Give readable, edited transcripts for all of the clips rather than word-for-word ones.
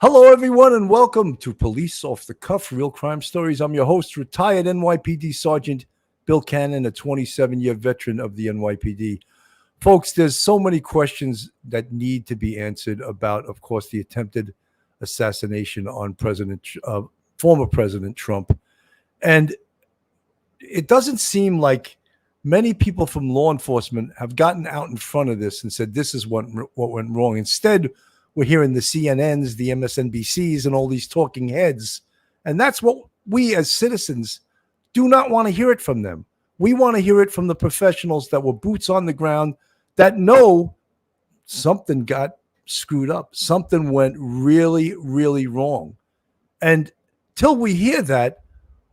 Hello, everyone, and welcome to Police Off the Cuff Real Crime Stories. I'm your host, retired NYPD Sergeant Bill Cannon, a 27-year veteran of the NYPD. Folks, there's so many questions that need to be answered about, of course, the attempted assassination on former President Trump. And it doesn't seem like many people from law enforcement have gotten out in front of this and said this is what went wrong. Instead, we're hearing the CNNs, the MSNBCs, and all these talking heads. And that's what we as citizens do not want to hear it from them. We want to hear it from the professionals that were boots on the ground that know something got screwed up. Something went really, really wrong. And till we hear that,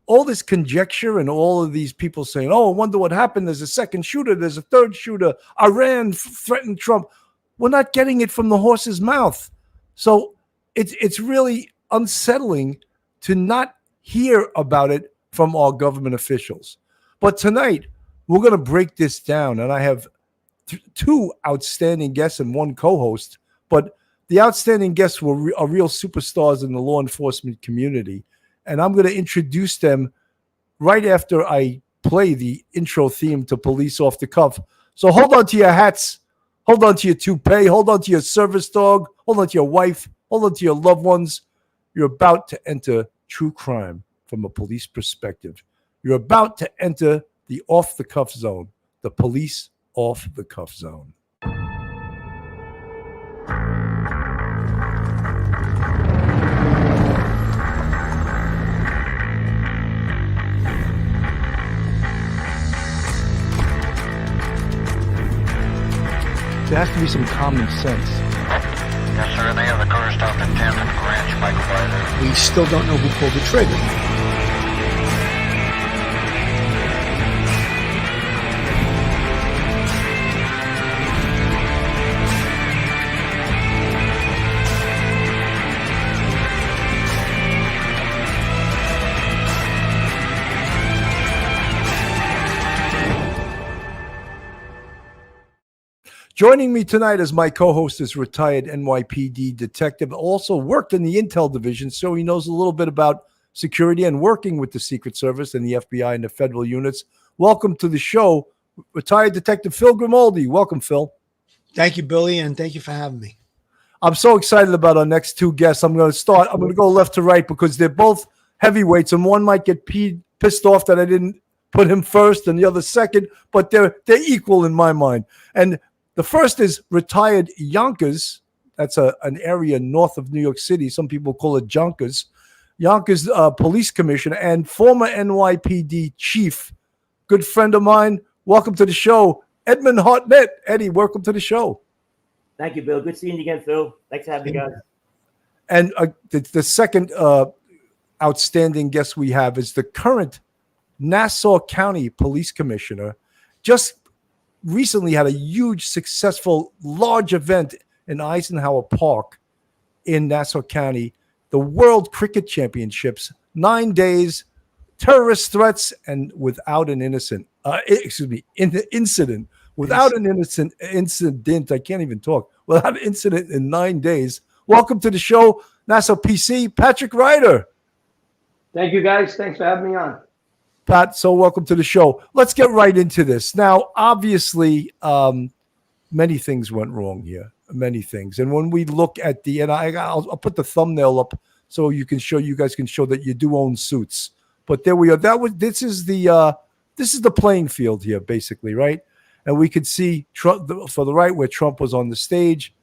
all this conjecture and all of these people saying, oh, I wonder what happened. There's a second shooter. There's a third shooter. Iran threatened Trump. We're not getting it from the horse's mouth. So it's really unsettling to not hear about it from our government officials. But tonight, we're going to break this down. And I have two outstanding guests and one co-host. But the outstanding guests are real superstars in the law enforcement community. And I'm going to introduce them right after I play the intro theme to Police Off the Cuff. So hold on to your hats. Hold on to your toupee. Hold on to your service dog. Hold on to your wife. Hold on to your loved ones. You're about to enter true crime from a police perspective. You're about to enter the off-the-cuff zone, the police off-the-cuff zone. There has to be some common sense. Yes, sir. They have the car stopped at 10th and Ranch, Michael Byler. We still don't know who pulled the trigger. Joining me tonight as my co-host is retired NYPD detective, also worked in the Intel division, so he knows a little bit about security and working with the Secret Service and the FBI and the federal units. Welcome to the show, retired Detective Phil Grimaldi. Welcome, Phil. Thank you, Billy, and thank you for having me. I'm so excited about our next two guests. I'm going to go left to right because they're both heavyweights, and one might get pissed off that I didn't put him first and the other second, but they're equal in my mind. And the first is retired Yonkers. That's an area north of New York City. Some people call it Jonkers. Yonkers police commissioner and former NYPD chief. Good friend of mine. Welcome to the show, Edmund Hartnett. Eddie, welcome to the show. Thank you, Bill. Good seeing you again, Phil. Thanks for having me, guys. And the second outstanding guest we have is the current Nassau County police commissioner. Just recently had a huge, successful, large event in Eisenhower Park in Nassau County, the World Cricket Championships, 9 days, terrorist threats, and without an incident, without an incident, I can't even talk, without an incident in 9 days. Welcome to the show, Nassau PC, Patrick Ryder. Thank you, guys. Thanks for having me on. Pat, so welcome to the show. Let's get right into this. Now, obviously, many things went wrong here, many things. And when we look at I'll put the thumbnail up so you guys can show that you do own suits. But there we are. This is the playing field here, basically, right? And we could see Trump for the right where Trump was on the stage,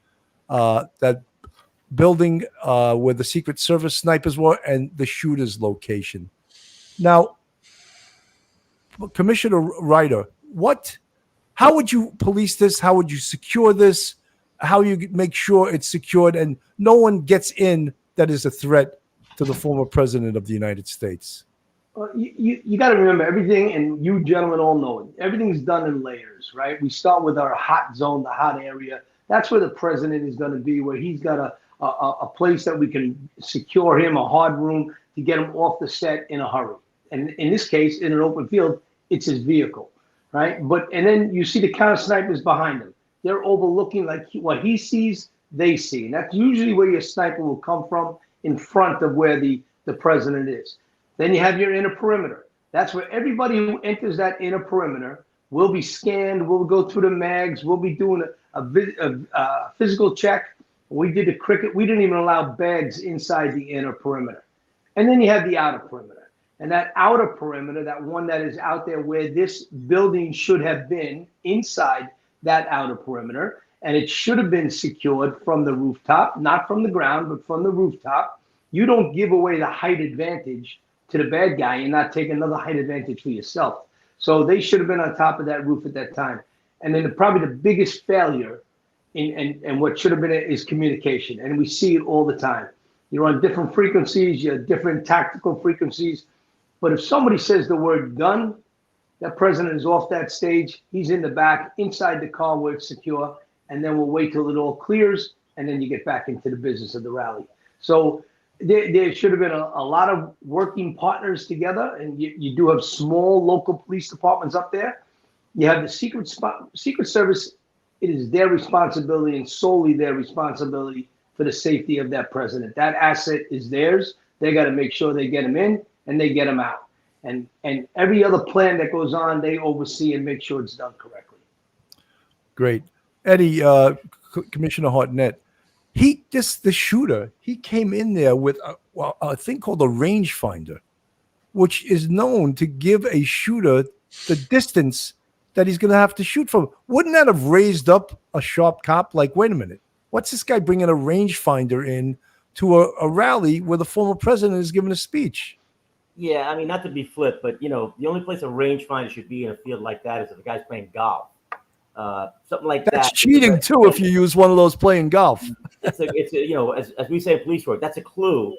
that building where the Secret Service snipers were, and the shooter's location. Now, Commissioner Ryder, how would you police this? How would you secure this? How you make sure it's secured and no one gets in that is a threat to the former president of the United States? You got to remember everything, and you gentlemen all know it. Everything's done in layers, right? We start with our hot zone, the hot area. That's where the president is going to be, where he's got a place that we can secure him, a hard room to get him off the set in a hurry. And in this case, in an open field, it's his vehicle, right? And then you see the counter snipers behind him. They're overlooking what he sees they see. And that's usually where your sniper will come from, in front of where the president is. Then you have your inner perimeter. That's where everybody who enters that inner perimeter will be scanned. We'll go through the mags. We'll be doing a physical check. We did the cricket. We didn't even allow bags inside the inner perimeter. And then you have the outer perimeter. And that outer perimeter, that one that is out there where this building should have been, inside that outer perimeter, and it should have been secured from the rooftop, not from the ground, but from the rooftop. You don't give away the height advantage to the bad guy and not take another height advantage for yourself. So they should have been on top of that roof at that time. And then probably the biggest failure and what should have been is communication. And we see it all the time. You're on different frequencies, you have different tactical frequencies. But if somebody says the word gun, that president is off that stage. He's in the back, inside the car where it's secure. And then we'll wait till it all clears. And then you get back into the business of the rally. So there should have been a lot of working partners together. And you do have small local police departments up there. You have the Secret Service. It is their responsibility and solely their responsibility for the safety of that president. That asset is theirs. They got to make sure they get him in and they get him out. And every other plan that goes on, they oversee and make sure it's done correctly. Great. Eddie, Commissioner Hartnett, the shooter, he came in there with a thing called a rangefinder, which is known to give a shooter the distance that he's going to have to shoot from. Wouldn't that have raised up a sharp cop? Like, wait a minute, what's this guy bringing a rangefinder in to a rally where the former president is giving a speech? Yeah, I mean, not to be flip, but, the only place a rangefinder should be in a field like that is if the guy's playing golf. Something like that. That's cheating, too, if you use one of those playing golf. It's as we say in police work, that's a clue.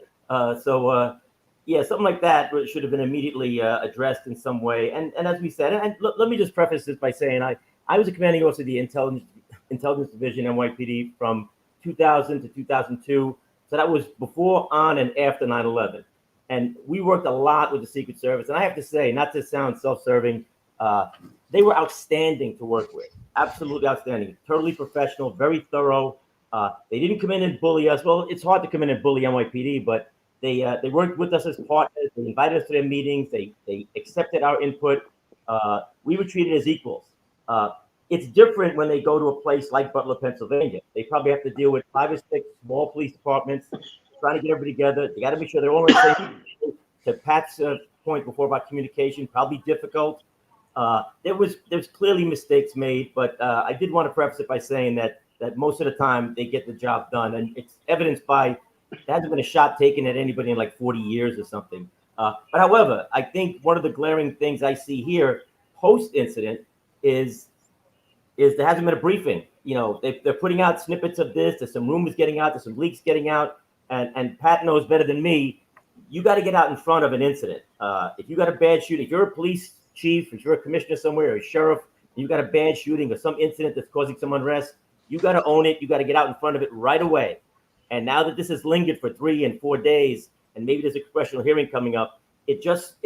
Yeah, something like that should have been immediately addressed in some way. And as we said, and let me just preface this by saying I was a commanding officer of the Intelligence Division, NYPD, from 2000 to 2002. So that was before, on, and after 9/11. And we worked a lot with the Secret Service. And I have to say, not to sound self-serving, they were outstanding to work with. Absolutely outstanding. Totally professional, very thorough. They didn't come in and bully us. Well, it's hard to come in and bully NYPD, but they worked with us as partners. They invited us to their meetings. They accepted our input. We were treated as equals. It's different when they go to a place like Butler, Pennsylvania. They probably have to deal with 5 or 6 small police departments, trying to get everybody together. They got to make sure they're all on the same page. To Pat's point before about communication, probably difficult. There was clearly mistakes made, but I did want to preface it by saying that most of the time they get the job done, and it's evidenced by there hasn't been a shot taken at anybody in like 40 years or something. But however, I think one of the glaring things I see here post-incident is there hasn't been a briefing. They're putting out snippets of this. There's some rumors getting out. There's some leaks getting out. And Pat knows better than me. You got to get out in front of an incident. If you got a bad shooting, if you're a police chief, if you're a commissioner somewhere or a sheriff, you got a bad shooting or some incident that's causing some unrest, you got to own it. You got to get out in front of it right away. And now that this has lingered for 3 and 4 days, and maybe there's a congressional hearing coming up, it just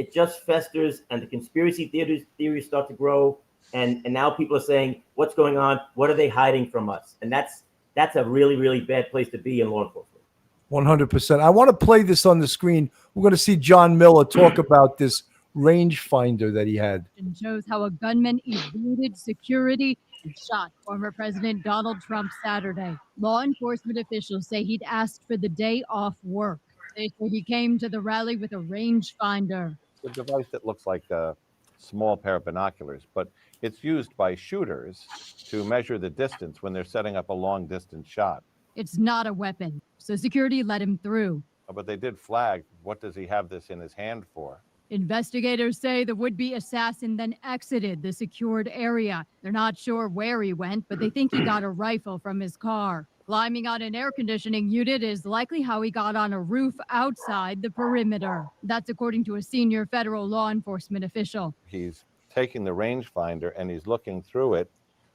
festers, and the conspiracy theories start to grow. And now people are saying, what's going on? What are they hiding from us? And that's a really, really bad place to be in law enforcement. 100%. I want to play this on the screen. We're going to see John Miller talk about this rangefinder that he had. And shows how a gunman evaded security and shot former President Donald Trump Saturday. Law enforcement officials say he'd asked for the day off work. They say he came to the rally with a rangefinder. A device that looks like a small pair of binoculars, but it's used by shooters to measure the distance when they're setting up a long distance shot. It's not a weapon, so security let him through. But they did flag, what does he have this in his hand for? Investigators say the would-be assassin then exited the secured area. They're not sure where he went, but they think he got a rifle from his car. Climbing on an air conditioning unit is likely how he got on a roof outside the perimeter. That's according to a senior federal law enforcement official. He's taking the rangefinder and he's looking through it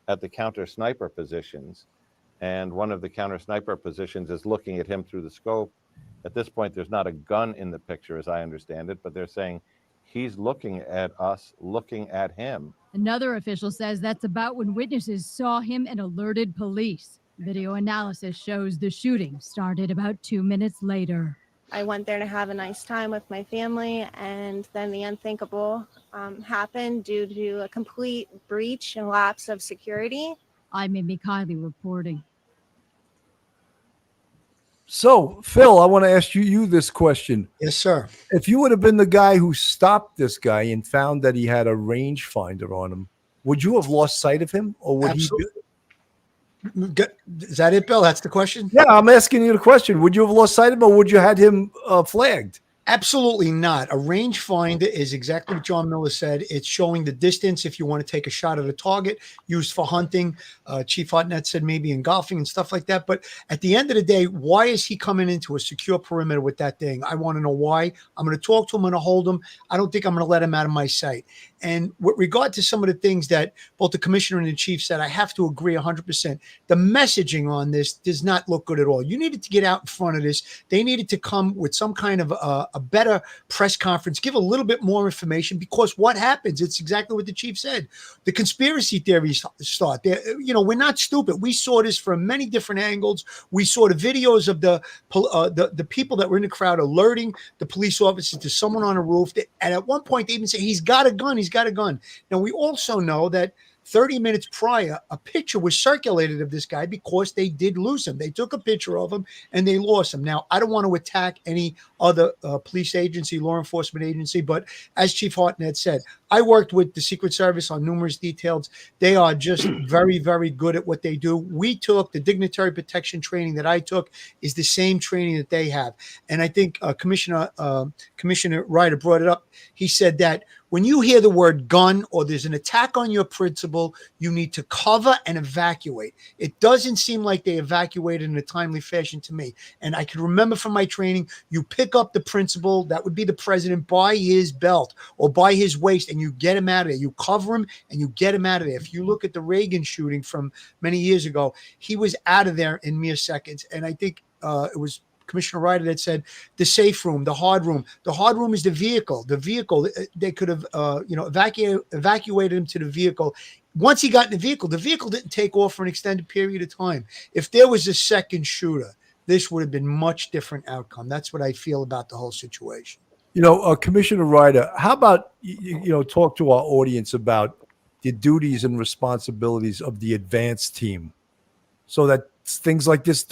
at the counter sniper positions. And one of the counter sniper positions is looking at him through the scope. At this point, there's not a gun in the picture, as I understand it, but they're saying he's looking at us, looking at him. Another official says that's about when witnesses saw him and alerted police. Video analysis shows the shooting started about 2 minutes later. I went there to have a nice time with my family, and then the unthinkable happened due to a complete breach and lapse of security. I'm Amy Kiley reporting. So, Phil, I want to ask you this question. Yes, sir. If you would have been the guy who stopped this guy and found that he had a rangefinder on him, would you have lost sight of him, or would Absolutely. Is that it, Bill? That's the question? Yeah, I'm asking you the question. Would you have lost sight of him, or would you had him flagged? Absolutely not. A rangefinder is exactly what John Miller said. It's showing the distance if you want to take a shot at a target, used for hunting. Chief Hartnett said maybe in golfing and stuff like that. But at the end of the day, why is he coming into a secure perimeter with that thing? I want to know why. I'm going to talk to him. I'm going to hold him. I don't think I'm going to let him out of my sight. And with regard to some of the things that both the commissioner and the chief said, I have to agree 100%. The messaging on this does not look good at all. You needed to get out in front of this. They needed to come with some kind of a better press conference, give a little bit more information, because what happens, it's exactly what the chief said. The conspiracy theories start. We're not stupid. We saw this from many different angles. We saw the videos of the people that were in the crowd alerting the police officers to someone on a roof. And at one point, they even say, he's got a gun. He's got a gun. Now, we also know that 30 minutes prior, a picture was circulated of this guy because they did lose him. They took a picture of him and they lost him. Now, I don't want to attack any other police agency, law enforcement agency, but as Chief Hartnett said, I worked with the Secret Service on numerous details. They are just very, very good at what they do. We took the dignitary protection training that I took is the same training that they have. And I think Commissioner Ryder brought it up. He said that when you hear the word gun or there's an attack on your principal, you need to cover and evacuate. It doesn't seem like they evacuated in a timely fashion to me. And I can remember from my training, you pick up the principal, that would be the president, by his belt or by his waist, and you get him out of there. You cover him and you get him out of there. If you look at the Reagan shooting from many years ago, he was out of there in mere seconds. And I think it was Commissioner Ryder that said the safe room, the hard room. The hard room is the vehicle. The vehicle, they could have, evacuated him to the vehicle. Once he got in the vehicle didn't take off for an extended period of time. If there was a second shooter, this would have been much different outcome. That's what I feel about the whole situation. Commissioner Ryder, how about, talk to our audience about the duties and responsibilities of the advance team so that things like this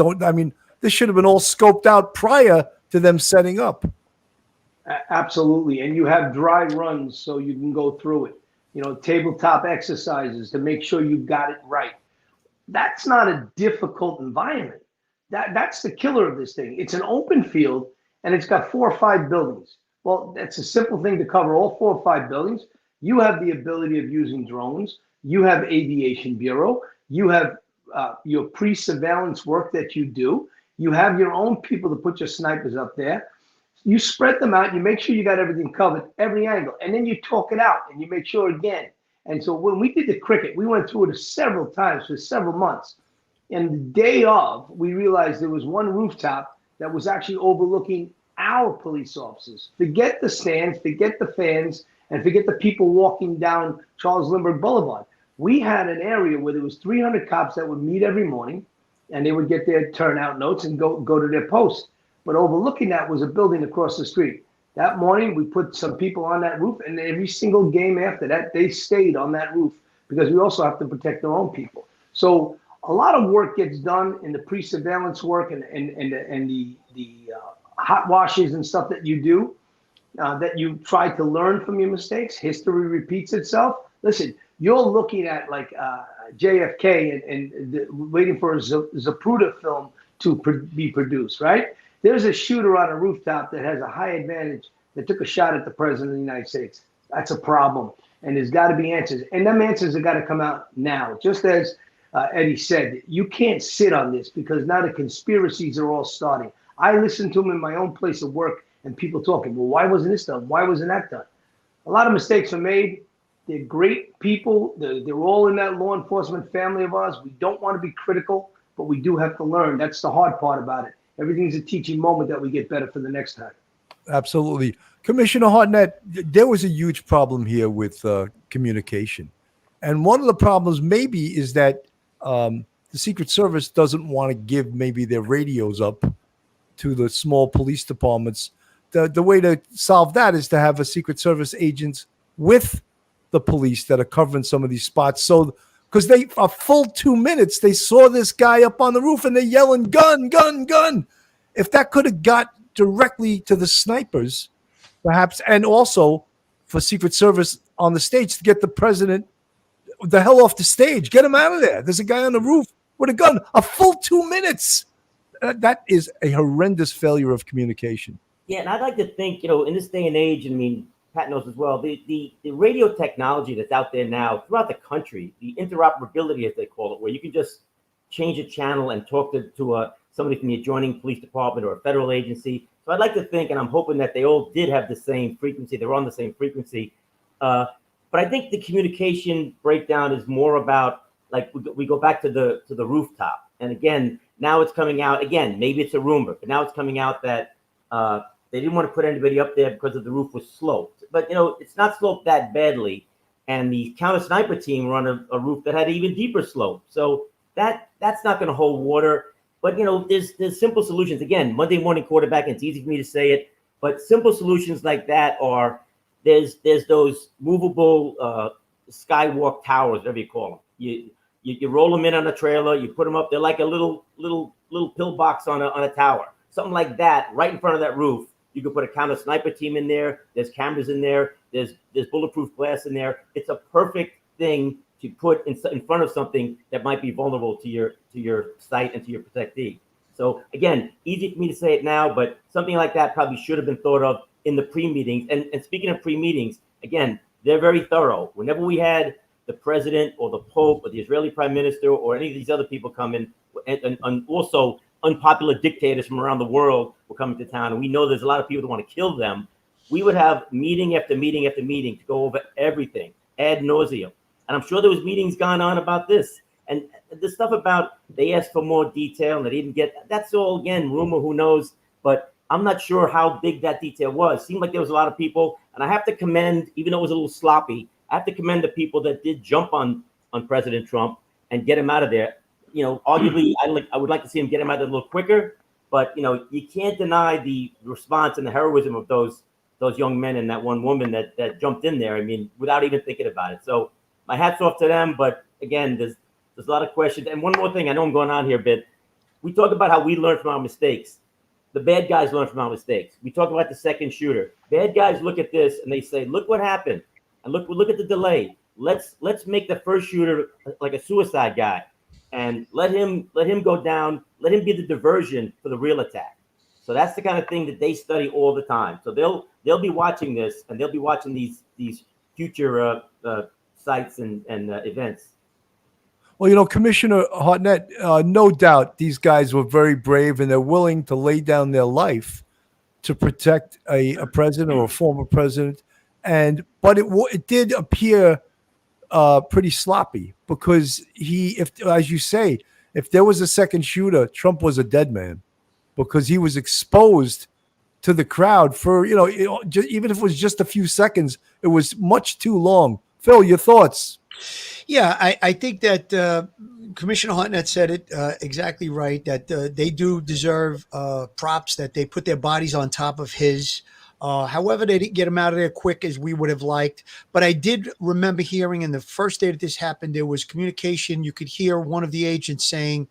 this should have been all scoped out prior to them setting up. Absolutely. And you have dry runs so you can go through it. Tabletop exercises to make sure you got it right. That's not a difficult environment. That's the killer of this thing. It's an open field and it's got 4 or 5 buildings. Well, that's a simple thing to cover all 4 or 5 buildings. You have the ability of using drones. You have Aviation Bureau. You have your pre-surveillance work that you do. You have your own people to put your snipers up there. You spread them out. You make sure you got everything covered, every angle. And then you talk it out and you make sure again. And so when we did the cricket, we went through it several times for several months. And the day of, we realized there was one rooftop that was actually overlooking our police officers. Forget the stands, forget the fans, and forget the people walking down Charles Lindbergh Boulevard. We had an area where there was 300 cops that would meet every morning, and they would get their turnout notes and go to their post. But overlooking that was a building across the street. That morning, we put some people on that roof, and every single game after that, they stayed on that roof because we also have to protect our own people. So a lot of work gets done in the pre-surveillance work and the hot washes and stuff that you do, that you try to learn from your mistakes. History repeats itself. Listen, you're looking at like JFK and waiting for a Zapruder film to be produced, right? There's a shooter on a rooftop that has a high advantage that took a shot at the president of the United States. That's a problem. And there's got to be answers. And them answers have got to come out now. Just as Eddie said, you can't sit on this because now the conspiracies are all starting. I listen to them in my own place of work and people talking, well, why wasn't this done? Why wasn't that done? A lot of mistakes are made. They're great people. They're all in that law enforcement family of ours. We don't want to be critical, but we do have to learn. That's the hard part about it. Everything's a teaching moment that we get better for the next time. Absolutely. Commissioner Hartnett, there was a huge problem here with communication. And one of the problems maybe is that the the Secret Service doesn't want to give maybe their radios up to the small police departments. The way to solve that is to have a Secret Service agents with the police that are covering some of these spots. So, because they a full 2 minutes, they saw this guy up on the roof and they're yelling, gun, gun, gun. If that could have got directly to the snipers, perhaps, and also for Secret Service on the stage to get the president the hell off the stage, get him out of there. There's a guy on the roof with a gun, a full 2 minutes. That is a horrendous failure of communication. Yeah, and I'd like to think, in this day and age, I mean, Pat knows as well, the radio technology that's out there now throughout the country, the interoperability, as they call it, where you can just change a channel and talk to somebody from the adjoining police department or a federal agency. So I'd like to think, and I'm hoping that they all did have the same frequency. They're on the same frequency. But I think the communication breakdown is more about, like, we go back to the rooftop. And again, now it's coming out, again, maybe it's a rumor, but now it's coming out that they didn't want to put anybody up there because the roof was sloped. But, it's not sloped that badly. And the counter sniper team were on a roof that had an even deeper slope. So that's not going to hold water. But, there's simple solutions. Again, Monday morning quarterback, it's easy for me to say it. But simple solutions like that are, there's those movable skywalk towers, whatever you call them. You roll them in on a trailer, you put them up. They're like a little pillbox on a tower. Something like that, right in front of that roof. You could put a counter sniper team in there. There's cameras in there. There's bulletproof glass in there. It's a perfect thing to put in front of something that might be vulnerable to your site and to your protectee. So again, easy for me to say it now, but something like that probably should have been thought of in the pre-meetings. And speaking of pre-meetings, again, they're very thorough. Whenever we had the president or the Pope or the Israeli prime minister or any of these other people come in, and also unpopular dictators from around the world were coming to town, and we know there's a lot of people that want to kill them, we would have meeting after meeting after meeting to go over everything ad nauseum. And I'm sure there was meetings going on about this. And the stuff about they asked for more detail and they didn't get, that's all, again, rumor, who knows. But I'm not sure how big that detail was. Seemed like there was a lot of people. And I have to commend, even though it was a little sloppy, I have to commend the people that did jump on President Trump and get him out of there. Arguably, I would like to see him get him out of there a little quicker. But, you can't deny the response and the heroism of those young men and that one woman that jumped in there, I mean, without even thinking about it. So my hat's off to them. But again, there's a lot of questions. And one more thing, I know I'm going on here a bit. We talk about how we learn from our mistakes. The bad guys learn from our mistakes. We talk about the second shooter. Bad guys look at this and they say, look what happened. And look at the delay. Let's make the first shooter like a suicide guy and let him go down. Let him be the diversion for the real attack. So that's the kind of thing that they study all the time. So they'll be watching this, and they'll be watching these future sites and events. Well, Commissioner Hartnett, no doubt these guys were very brave and they're willing to lay down their life to protect a president or a former president. But it did appear pretty sloppy because as you say, if there was a second shooter, Trump was a dead man because he was exposed to the crowd for, even if it was just a few seconds, it was much too long. Phil, your thoughts? Yeah, I think that Commissioner Hartnett said it exactly right, that they do deserve props, that they put their bodies on top of his. However, they didn't get him out of there quick as we would have liked. But I did remember hearing in the first day that this happened, there was communication. You could hear one of the agents saying,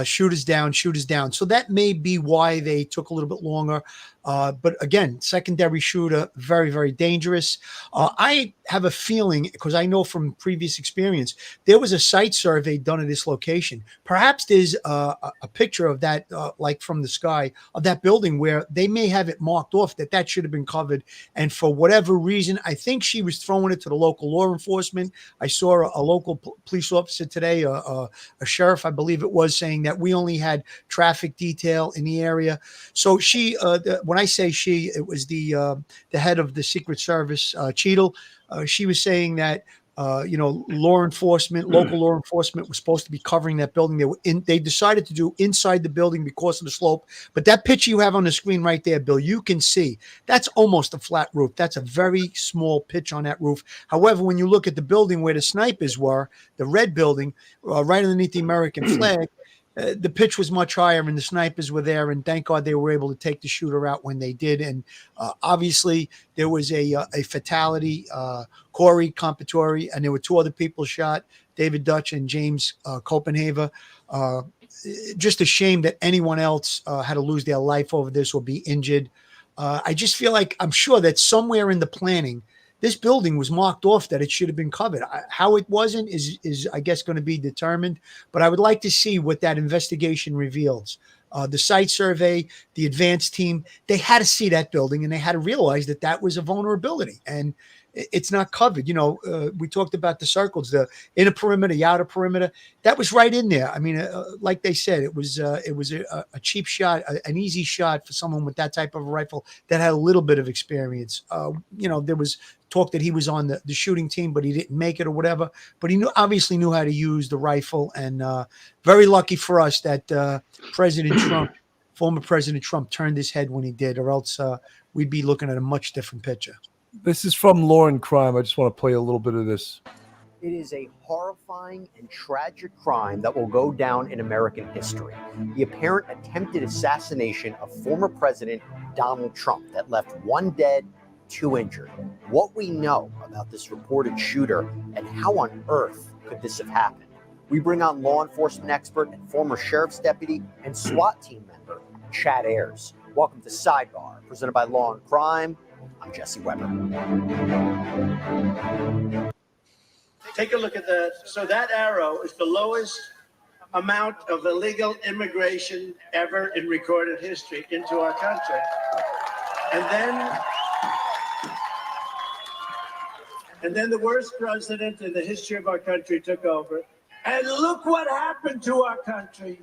shooters down, shooters down. So that may be why they took a little bit longer. But again, secondary shooter, very, very dangerous. I have a feeling, because I know from previous experience, there was a site survey done at this location. Perhaps there's a picture of that, like from the sky, of that building where they may have it marked off that should have been covered. And for whatever reason, I think she was throwing it to the local law enforcement. I saw a local police officer today, a sheriff, I believe it was, saying that we only had traffic detail in the area. So she, when I say she, it was the head of the Secret Service, Cheadle. She was saying that law enforcement, local law enforcement was supposed to be covering that building. They decided to do inside the building because of the slope. But that picture you have on the screen right there, Bill, you can see that's almost a flat roof. That's a very small pitch on that roof. However, when you look at the building where the snipers were, the red building, right underneath the American flag, the pitch was much higher and the snipers were there. And thank God they were able to take the shooter out when they did. And obviously there was a fatality, Corey Compatore, and there were 2 other people shot, David Dutch and James Copenhaver. Just a shame that anyone else had to lose their life over this or be injured. I just feel like I'm sure that somewhere in the planning, this building was marked off that it should have been covered. How it wasn't is I guess, going to be determined. But I would like to see what that investigation reveals. The site survey, the advanced team, they had to see that building and they had to realize that that was a vulnerability and it's not covered. We talked about the circles, the inner perimeter, the outer perimeter. That was right in there. I mean, like they said, it was a cheap shot, an easy shot for someone with that type of a rifle that had a little bit of experience. There was talk that he was on the shooting team, but he didn't make it or whatever. But he obviously knew how to use the rifle, and very lucky for us that former President Trump turned his head when he did, or else we'd be looking at a much different picture. This is from Law and Crime. I just want to play a little bit of this. It is a horrifying and tragic crime that will go down in American history. The apparent attempted assassination of former President Donald Trump that left 1 dead, 2 injured. What we know about this reported shooter and how on earth could this have happened? We bring on law enforcement expert and former sheriff's deputy and SWAT team member, Chad Ayers. Welcome to Sidebar, presented by Law and Crime. I'm Jesse Weber. Take a look at that. So that arrow is the lowest amount of illegal immigration ever in recorded history into our country. And then the worst president in the history of our country took over. And look what happened to our country.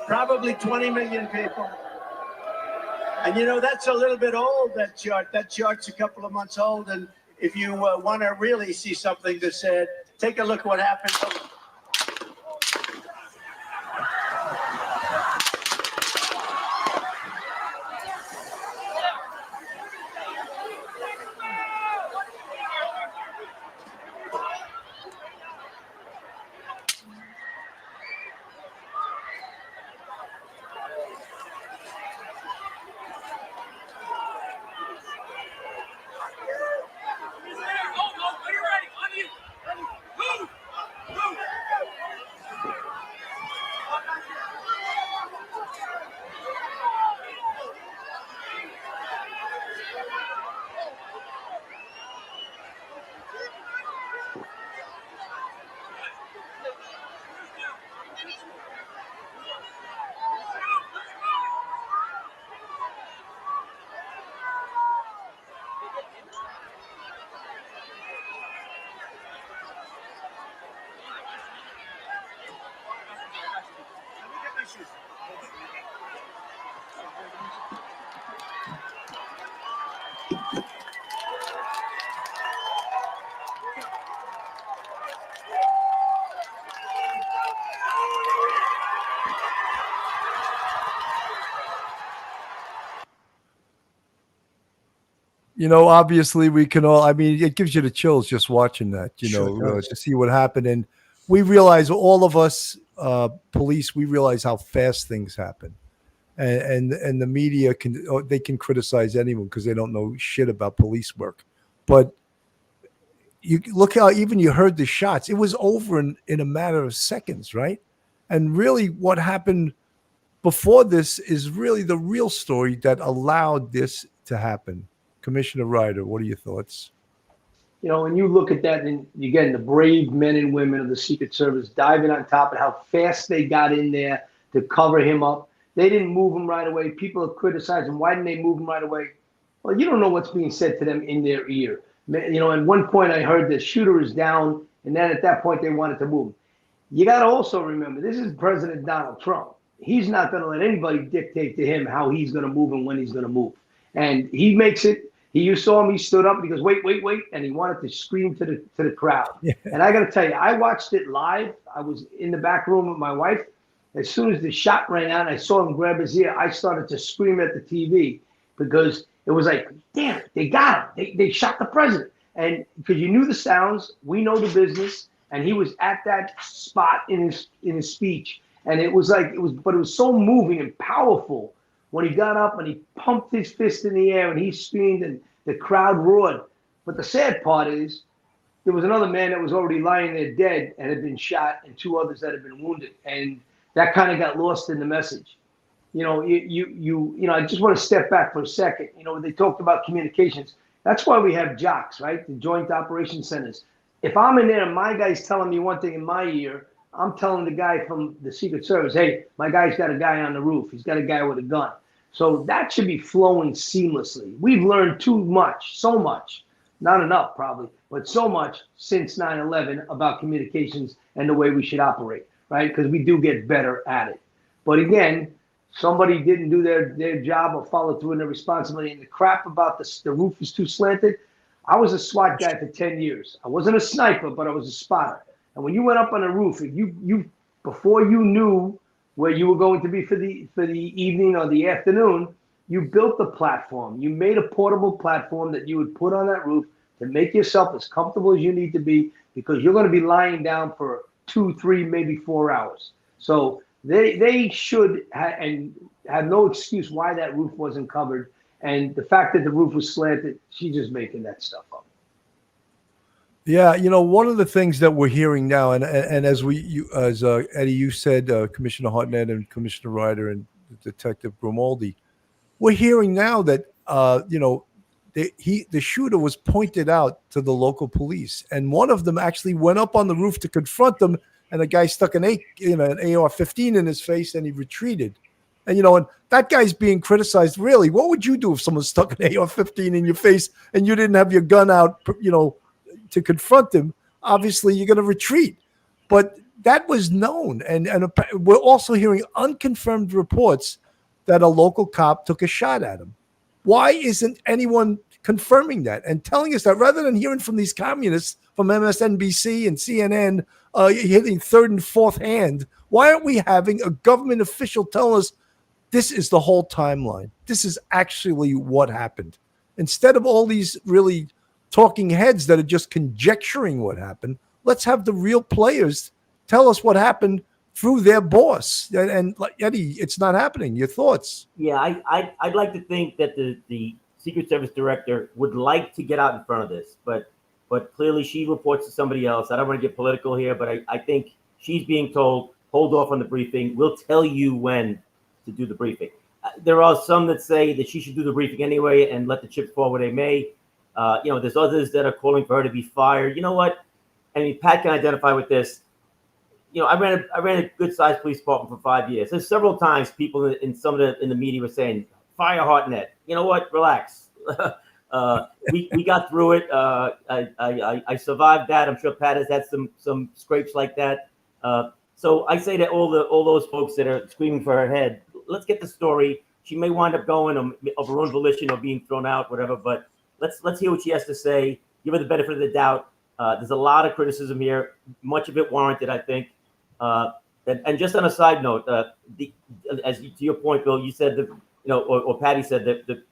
Probably 20 million people. And that's a little bit old, that chart. That chart's a couple of months old. And if you want to really see something that's said, take a look what happened. Obviously we can all, it gives you the chills just watching that, to see what happened. And we realize, all of us police, we realize how fast things happen. And the media they can criticize anyone because they don't know shit about police work. But you look how even you heard the shots. It was over in a matter of seconds, right? And really what happened before this is really the real story that allowed this to happen. Commissioner Ryder, what are your thoughts? When you look at that, and again, the brave men and women of the Secret Service diving on top of how fast they got in there to cover him up. They didn't move him right away. People are criticizing, why didn't they move him right away? Well, you don't know what's being said to them in their ear. At one point I heard the shooter is down, and then at that point they wanted to move him. You got to also remember, this is President Donald Trump. He's not going to let anybody dictate to him how he's going to move and when he's going to move. And he makes it You saw him, he stood up and he goes, wait, wait, wait. And he wanted to scream to the crowd. Yeah. And I got to tell you, I watched it live. I was in the back room with my wife. As soon as the shot rang out and I saw him grab his ear, I started to scream at the TV because it was like, damn, they got him. They shot the president. And because you knew the sounds, we know the business. And he was at that spot in his speech. And it was so moving and powerful when he got up and he pumped his fist in the air and he screamed and the crowd roared. But the sad part is there was another man that was already lying there dead and had been shot and two others that had been wounded. And that kind of got lost in the message. You know, I just want to step back for a second. You know, they talked about communications. That's why we have JOCs, right? The Joint Operations Centers. If I'm in there and my guy's telling me one thing in my ear, I'm telling the guy from the Secret Service, hey, my guy's got a guy on the roof. He's got a guy with a gun. So that should be flowing seamlessly. We've learned too much, so much, not enough probably, but so much since 9/11 about communications and the way we should operate, right? Because we do get better at it. But again, somebody didn't do their job or follow through in their responsibility. And the crap about the roof is too slanted. I was a SWAT guy for 10 years. I wasn't a sniper, but I was a spotter. And when you went up on a roof, if you before you knew where you were going to be for the evening or the afternoon, you built the platform. You made a portable platform that you would put on that roof to make yourself as comfortable as you need to be, because you're going to be lying down for 2, 3, maybe 4 hours. So they should have no excuse why that roof wasn't covered. And the fact that the roof was slanted, she's just making that stuff up. Yeah, you know, one of the things that we're hearing now, and as Eddie, you said, Commissioner Hartnett and Commissioner Ryder and Detective Grimaldi, we're hearing now that you know, the shooter was pointed out to the local police, and one of them actually went up on the roof to confront them, and the guy stuck an AR-15 in his face, and he retreated. And you know, and that guy's being criticized. Really, what would you do if someone stuck an AR-15 in your face and you didn't have your gun out, you know, to confront him? Obviously, you're going to retreat. But that was known, and we're also hearing unconfirmed reports that a local cop took a shot at him. Why isn't anyone confirming that and telling us that, rather than hearing from these communists from MSNBC and CNN, hitting third and fourth hand? Why aren't we having a government official tell us this is the whole timeline? This is actually what happened, instead of all these really talking heads that are just conjecturing what happened. Let's have the real players tell us what happened through their boss. And Eddie, it's not happening. Your thoughts? Yeah, I'd like to think that the Secret Service director would like to get out in front of this, but clearly she reports to somebody else. I don't want to get political here, but I think she's being told, hold off on the briefing. We'll tell you when to do the briefing. There are some that say that she should do the briefing anyway and let the chips fall where they may. You know, there's others that are calling for her to be fired. You know what? I mean, Pat can identify with this. You know, I ran a good sized police department for 5 years. There's several times people in the media were saying, fire Hartnett. You know what? Relax. We got through it. I survived that. I'm sure Pat has had some scrapes like that. So I say to all those folks that are screaming for her head, let's get the story. She may wind up going of her own volition or being thrown out, whatever. But let's hear what she has to say. Give her the benefit of the doubt. There's a lot of criticism here, much of it warranted, I think. And just on a side note, to your point, Bill, you said that, you know, or Patty said that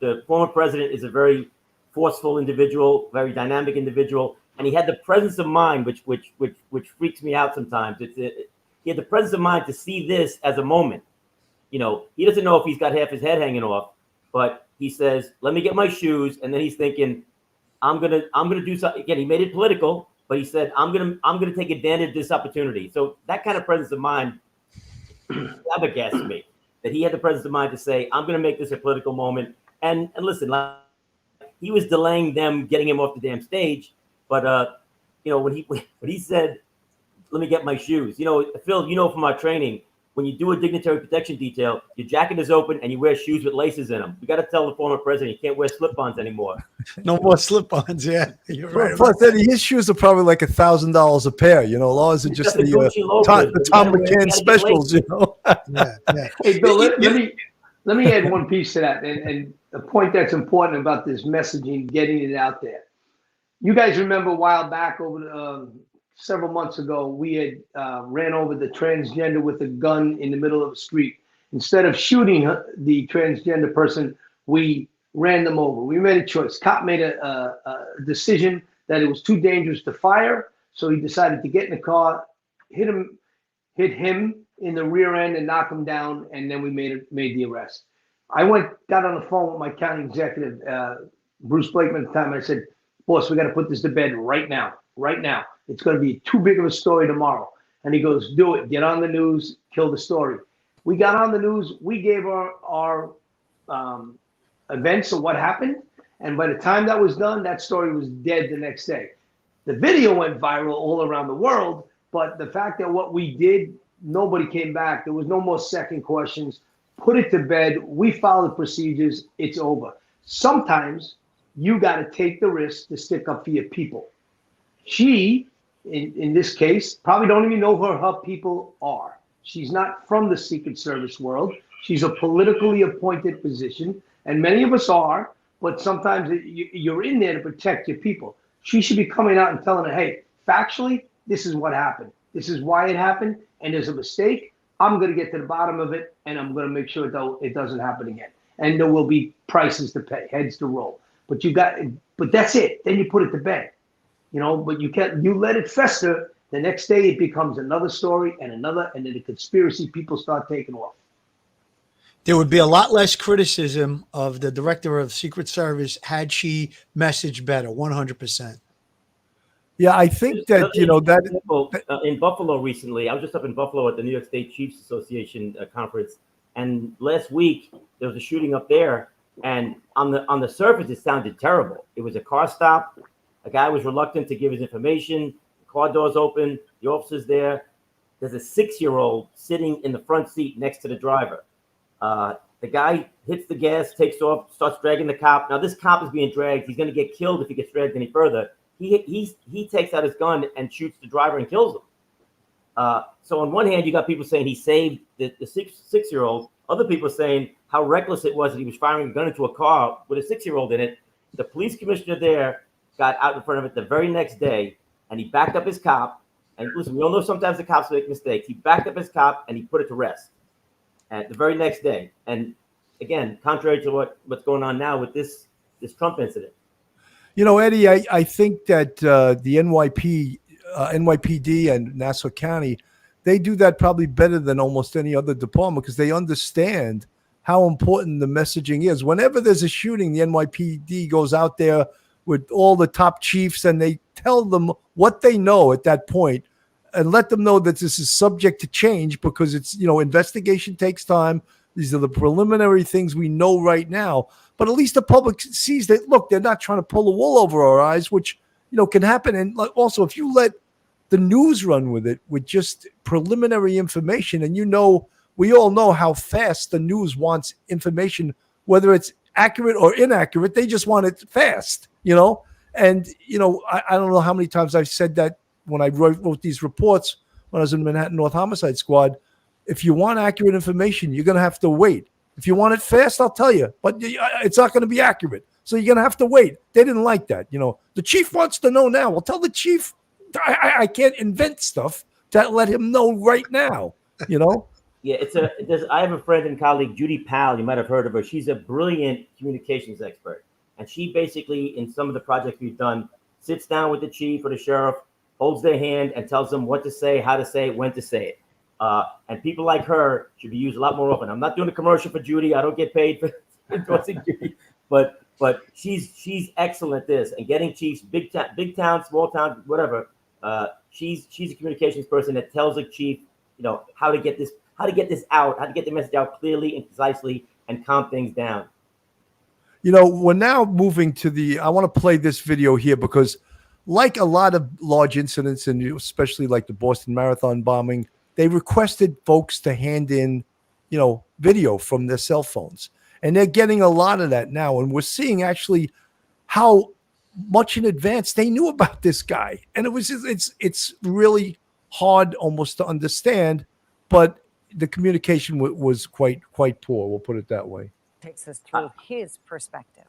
the former president is a very forceful individual, very dynamic individual, and he had the presence of mind, which freaks me out sometimes. He had the presence of mind to see this as a moment. You know, he doesn't know if he's got half his head hanging off, but he says, "Let me get my shoes," and then he's thinking, "I'm gonna do something." Again, he made it political, but he said, "I'm gonna take advantage of this opportunity." So that kind of presence of mind flabbergasts me, that he had the presence of mind to say, "I'm gonna make this a political moment." And listen, like, he was delaying them getting him off the damn stage, but you know, when he said, "Let me get my shoes," you know, Phil, you know from our training, when you do a dignitary protection detail, your jacket is open and you wear shoes with laces in them. We got to tell the former president he can't wear slip-ons anymore. No more slip-ons. Yeah, you're right. Plus, Eddie, his shoes are probably like $1,000 a pair. You know, laws are just the Tom McCann specials. You know. Yeah. Hey, Bill, let let me add one piece to that, and the point that's important about this messaging, getting it out there. You guys remember a while back, over several months ago, we had ran over the transgender with a gun in the middle of the street. Instead of shooting the transgender person, we ran them over. We made a choice. Cop made a decision that it was too dangerous to fire, so he decided to get in the car, hit him in the rear end and knock him down, and then we made the arrest. I got on the phone with my county executive, Bruce Blakeman at the time, and I said, boss, we got to put this to bed right now. It's going to be too big of a story tomorrow. And he goes, do it. Get on the news, kill the story. We got on the news. We gave our events of what happened. And by the time that was done, that story was dead the next day. The video went viral all around the world, but the fact that what we did, nobody came back. There was no more second questions. Put it to bed. We followed procedures. It's over. Sometimes you got to take the risk to stick up for your people. She, in this case, probably don't even know who her people are. She's not from the Secret Service world. She's a politically appointed position, and many of us are, but sometimes you're in there to protect your people. She should be coming out and telling her, hey, factually, this is what happened. This is why it happened, and there's a mistake. I'm going to get to the bottom of it, and I'm going to make sure it doesn't happen again. And there will be prices to pay, heads to roll. But that's it. Then you put it to bed, but you let it fester. The next day it becomes another story and another, and then the conspiracy people start taking off. There would be a lot less criticism of the director of Secret Service had she messaged better, 100%. Yeah, I think that, in Buffalo recently, I was just up in Buffalo at the New York State Chiefs Association conference, and last week there was a shooting up there, and on the surface it sounded terrible. It was a car stop. A guy was reluctant to give his information. The car doors open. The officer's there. There's a 6-year-old sitting in the front seat next to the driver. The guy hits the gas, takes off, starts dragging the cop. Now this cop is being dragged. He's going to get killed if he gets dragged any further. He takes out his gun and shoots the driver and kills him. So on one hand, you got people saying he saved the 6-year-old. Other people saying how reckless it was that he was firing a gun into a car with a 6-year-old in it. The police commissioner there got out in front of it the very next day, and he backed up his cop. And listen, we all know sometimes the cops make mistakes. He backed up his cop and he put it to rest at the very next day. And again, contrary to what's going on now with this Trump incident. Eddie, I think that the NYPD and Nassau County, they do that probably better than almost any other department because they understand how important the messaging is. Whenever there's a shooting, the NYPD goes out there with all the top chiefs and they tell them what they know at that point and let them know that this is subject to change because it's, investigation takes time. These are the preliminary things we know right now. But at least the public sees that, look, they're not trying to pull the wool over our eyes, which, can happen. And also, if you let the news run with it, with just preliminary information, and we all know how fast the news wants information, whether it's accurate or inaccurate, they just want it fast, And, I don't know how many times I've said that when I wrote these reports when I was in Manhattan North Homicide Squad. If you want accurate information, you're going to have to wait. If you want it fast, I'll tell you, but it's not going to be accurate. So you're going to have to wait. They didn't like that. The chief wants to know now. Well, tell the chief I can't invent stuff to let him know right now, Yeah, I have a friend and colleague, Judy Powell. You might have heard of her. She's a brilliant communications expert. And she basically, in some of the projects we've done, sits down with the chief or the sheriff, holds their hand and tells them what to say, how to say it, when to say it. And people like her should be used a lot more often. I'm not doing a commercial for Judy. I don't get paid for endorsing Judy, but she's excellent at this and getting chiefs, big town, small town, whatever. She's a communications person that tells a chief, how to get this out, how to get the message out clearly and concisely and calm things down. We're now moving to I want to play this video here because like a lot of large incidents, and especially like the Boston Marathon bombing, they requested folks to hand in, video from their cell phones. And they're getting a lot of that now. And we're seeing actually how much in advance they knew about this guy. And it's really hard almost to understand. But, the communication was quite poor. We'll put it that way. Takes us through his perspective.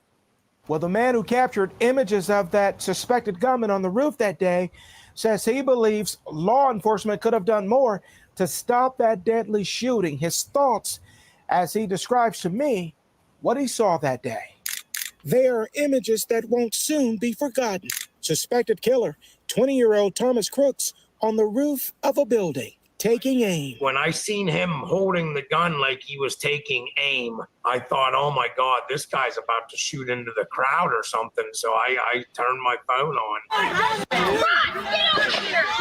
Well, the man who captured images of that suspected gunman on the roof that day says he believes law enforcement could have done more to stop that deadly shooting. His thoughts as he describes to me what he saw that day. There are images that won't soon be forgotten. Suspected killer, 20-year-old Thomas Crooks, on the roof of a building, taking aim. When I seen him holding the gun like he was taking aim, I thought, oh my God, this guy's about to shoot into the crowd or something. So I turned my phone on.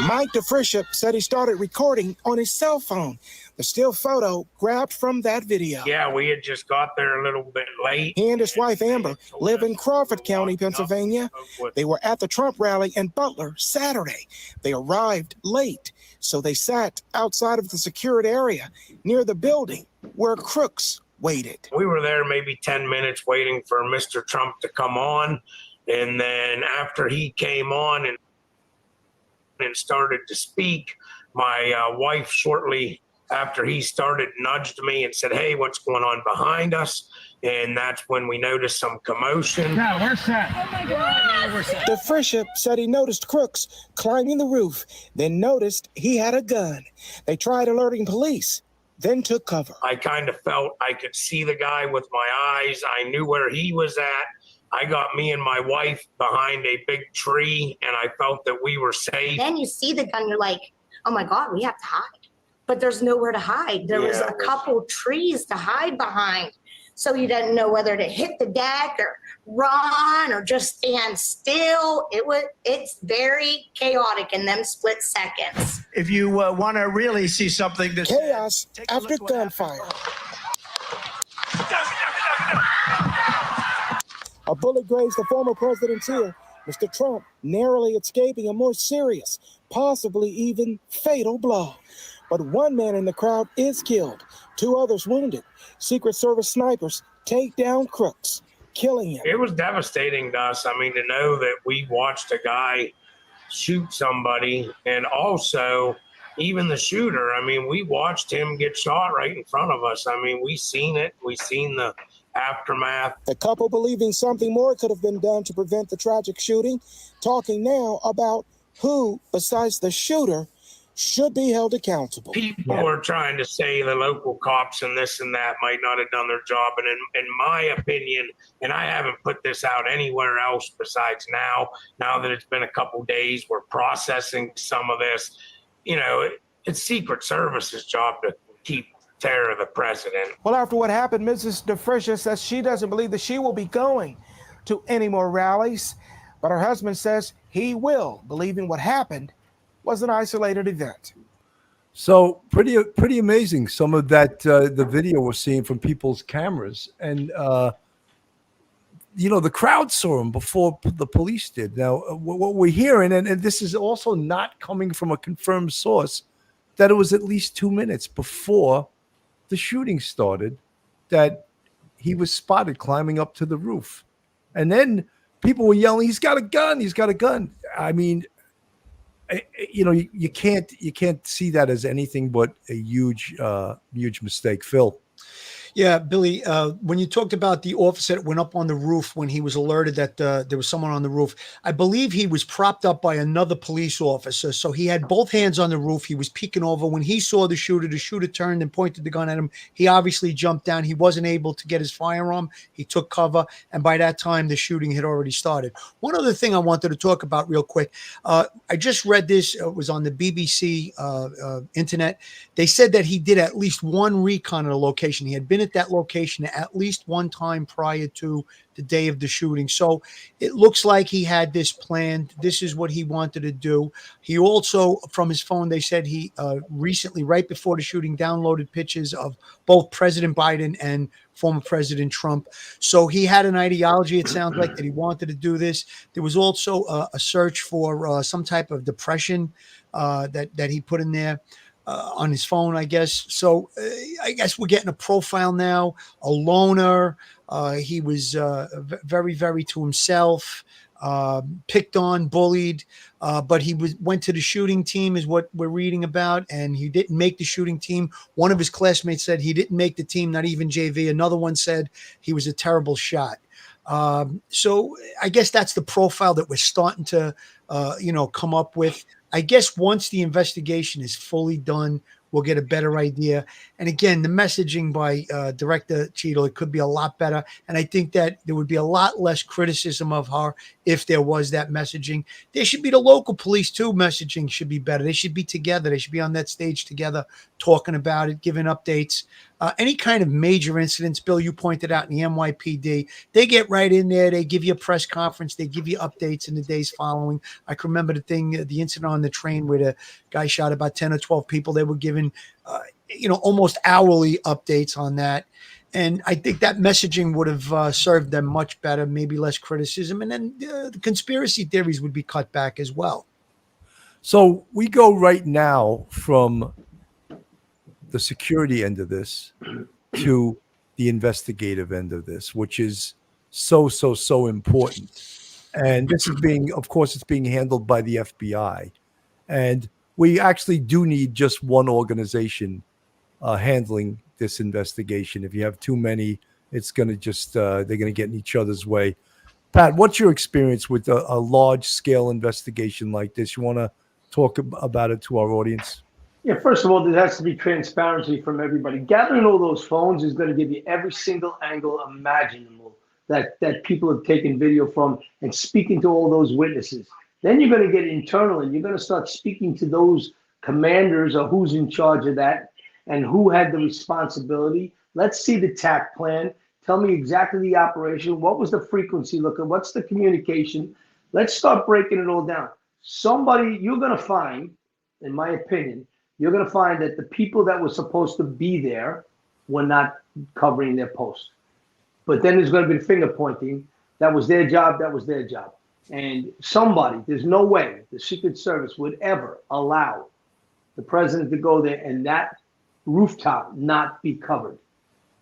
Mike DeFrisha said he started recording on his cell phone. The still photo grabbed from that video. Yeah, we had just got there a little bit late. He and his wife Amber live in Crawford County, Pennsylvania. They were at the Trump rally in Butler Saturday. They arrived late, so they sat outside of the secured area near the building where Crooks waited. We were there maybe 10 minutes waiting for Mr. Trump to come on. And then after he came on and started to speak, my wife shortly after he started nudged me and said, hey, what's going on behind us? And that's when we noticed some commotion. Now, where's that? Oh my God. DeFrisha said he noticed Crooks climbing the roof, then noticed he had a gun. They tried alerting police, then took cover. I kind of felt I could see the guy with my eyes. I knew where he was at. I got me and my wife behind a big tree, and I felt that we were safe. Then you see the gun, you're like, oh my God, we have to hide. But there's nowhere to hide. There was a couple trees to hide behind. So you didn't know whether to hit the deck or run or just stand still. It's very chaotic in them split seconds. If you want to really see something that's chaos after gunfire. A bullet grazed the former president's ear, Mr. Trump narrowly escaping a more serious, possibly even fatal blow. But one man in the crowd is killed, 2 others wounded. Secret Service snipers take down Crooks, killing him. It was devastating to us. I mean, to know that we watched a guy shoot somebody, and also even the shooter. I mean, we watched him get shot right in front of us. I mean, we seen it. We seen the aftermath. The couple believing something more could have been done to prevent the tragic shooting, talking now about who, besides the shooter, should be held accountable. People are trying to say the local cops and this and that might not have done their job. And in my opinion, and I haven't put this out anywhere else besides now that it's been a couple days, we're processing some of this. You know, it's Secret Service's job to keep terror of the president. Well, after what happened, Mrs. DeFrisha says she doesn't believe that she will be going to any more rallies, but her husband says he will, believing what happened was an isolated event. So pretty amazing. Some of that the video we're seeing from people's cameras, and the crowd saw him before the police did. Now, what we're hearing, and this is also not coming from a confirmed source, that it was at least 2 minutes before the shooting started that he was spotted climbing up to the roof, and then people were yelling, "He's got a gun! He's got a gun!" I mean, you can't see that as anything but a huge mistake, Phil. Yeah, Billy, when you talked about the officer that went up on the roof when he was alerted that there was someone on the roof, I believe he was propped up by another police officer. So he had both hands on the roof. He was peeking over. When he saw the shooter turned and pointed the gun at him. He obviously jumped down. He wasn't able to get his firearm. He took cover. And by that time, the shooting had already started. One other thing I wanted to talk about real quick. I just read this. It was on the BBC internet. They said that he did at least one recon of the location. He had been at that location at least one time prior to the day of the shooting. So it looks like he had this planned. This is what he wanted to do. He also, from his phone, they said he recently, right before the shooting, downloaded pictures of both President Biden and former President Trump. So he had an ideology, it sounds like, that he wanted to do this. There was also a search for some type of depression that he put in there. On his phone, I guess. So I guess we're getting a profile now, a loner. He was very, very to himself. picked on, bullied, but he went to the shooting team is what we're reading about, and he didn't make the shooting team. One of his classmates said he didn't make the team, not even JV. Another one said he was a terrible shot. So I guess that's the profile that we're starting to, come up with. I guess once the investigation is fully done, we'll get a better idea. And again, the messaging by Director Cheadle, it could be a lot better. And I think that there would be a lot less criticism of her if there was that messaging. There should be the local police too. Messaging should be better. They should be together. They should be on that stage together, talking about it, giving updates. Any kind of major incidents, Bill, you pointed out in the NYPD, they get right in there. They give you a press conference. They give you updates in the days following. I can remember the incident on the train where the guy shot about 10 or 12 people. They were giving, almost hourly updates on that. And I think that messaging would have served them much better, maybe less criticism. And then the conspiracy theories would be cut back as well. So we go right now from the security end of this to the investigative end of this, which is so important. And this is it's being handled by the FBI. And we actually do need just one organization handling this investigation. If you have too many, it's going to just, they're going to get in each other's way. Pat, what's your experience with a large scale investigation like this? You want to talk about it to our audience? Yeah, first of all, there has to be transparency from everybody. Gathering all those phones is going to give you every single angle imaginable that people have taken video from, and speaking to all those witnesses. Then you're going to get internal, and you're going to start speaking to those commanders or who's in charge of that and who had the responsibility. Let's see the TAC plan. Tell me exactly the operation. What was the frequency looking? What's the communication? Let's start breaking it all down. You're going to find, in my opinion, you're going to find that the people that were supposed to be there were not covering their post. But then there's going to be finger pointing. That was their job. That was their job. And there's no way the Secret Service would ever allow the president to go there and that rooftop not be covered.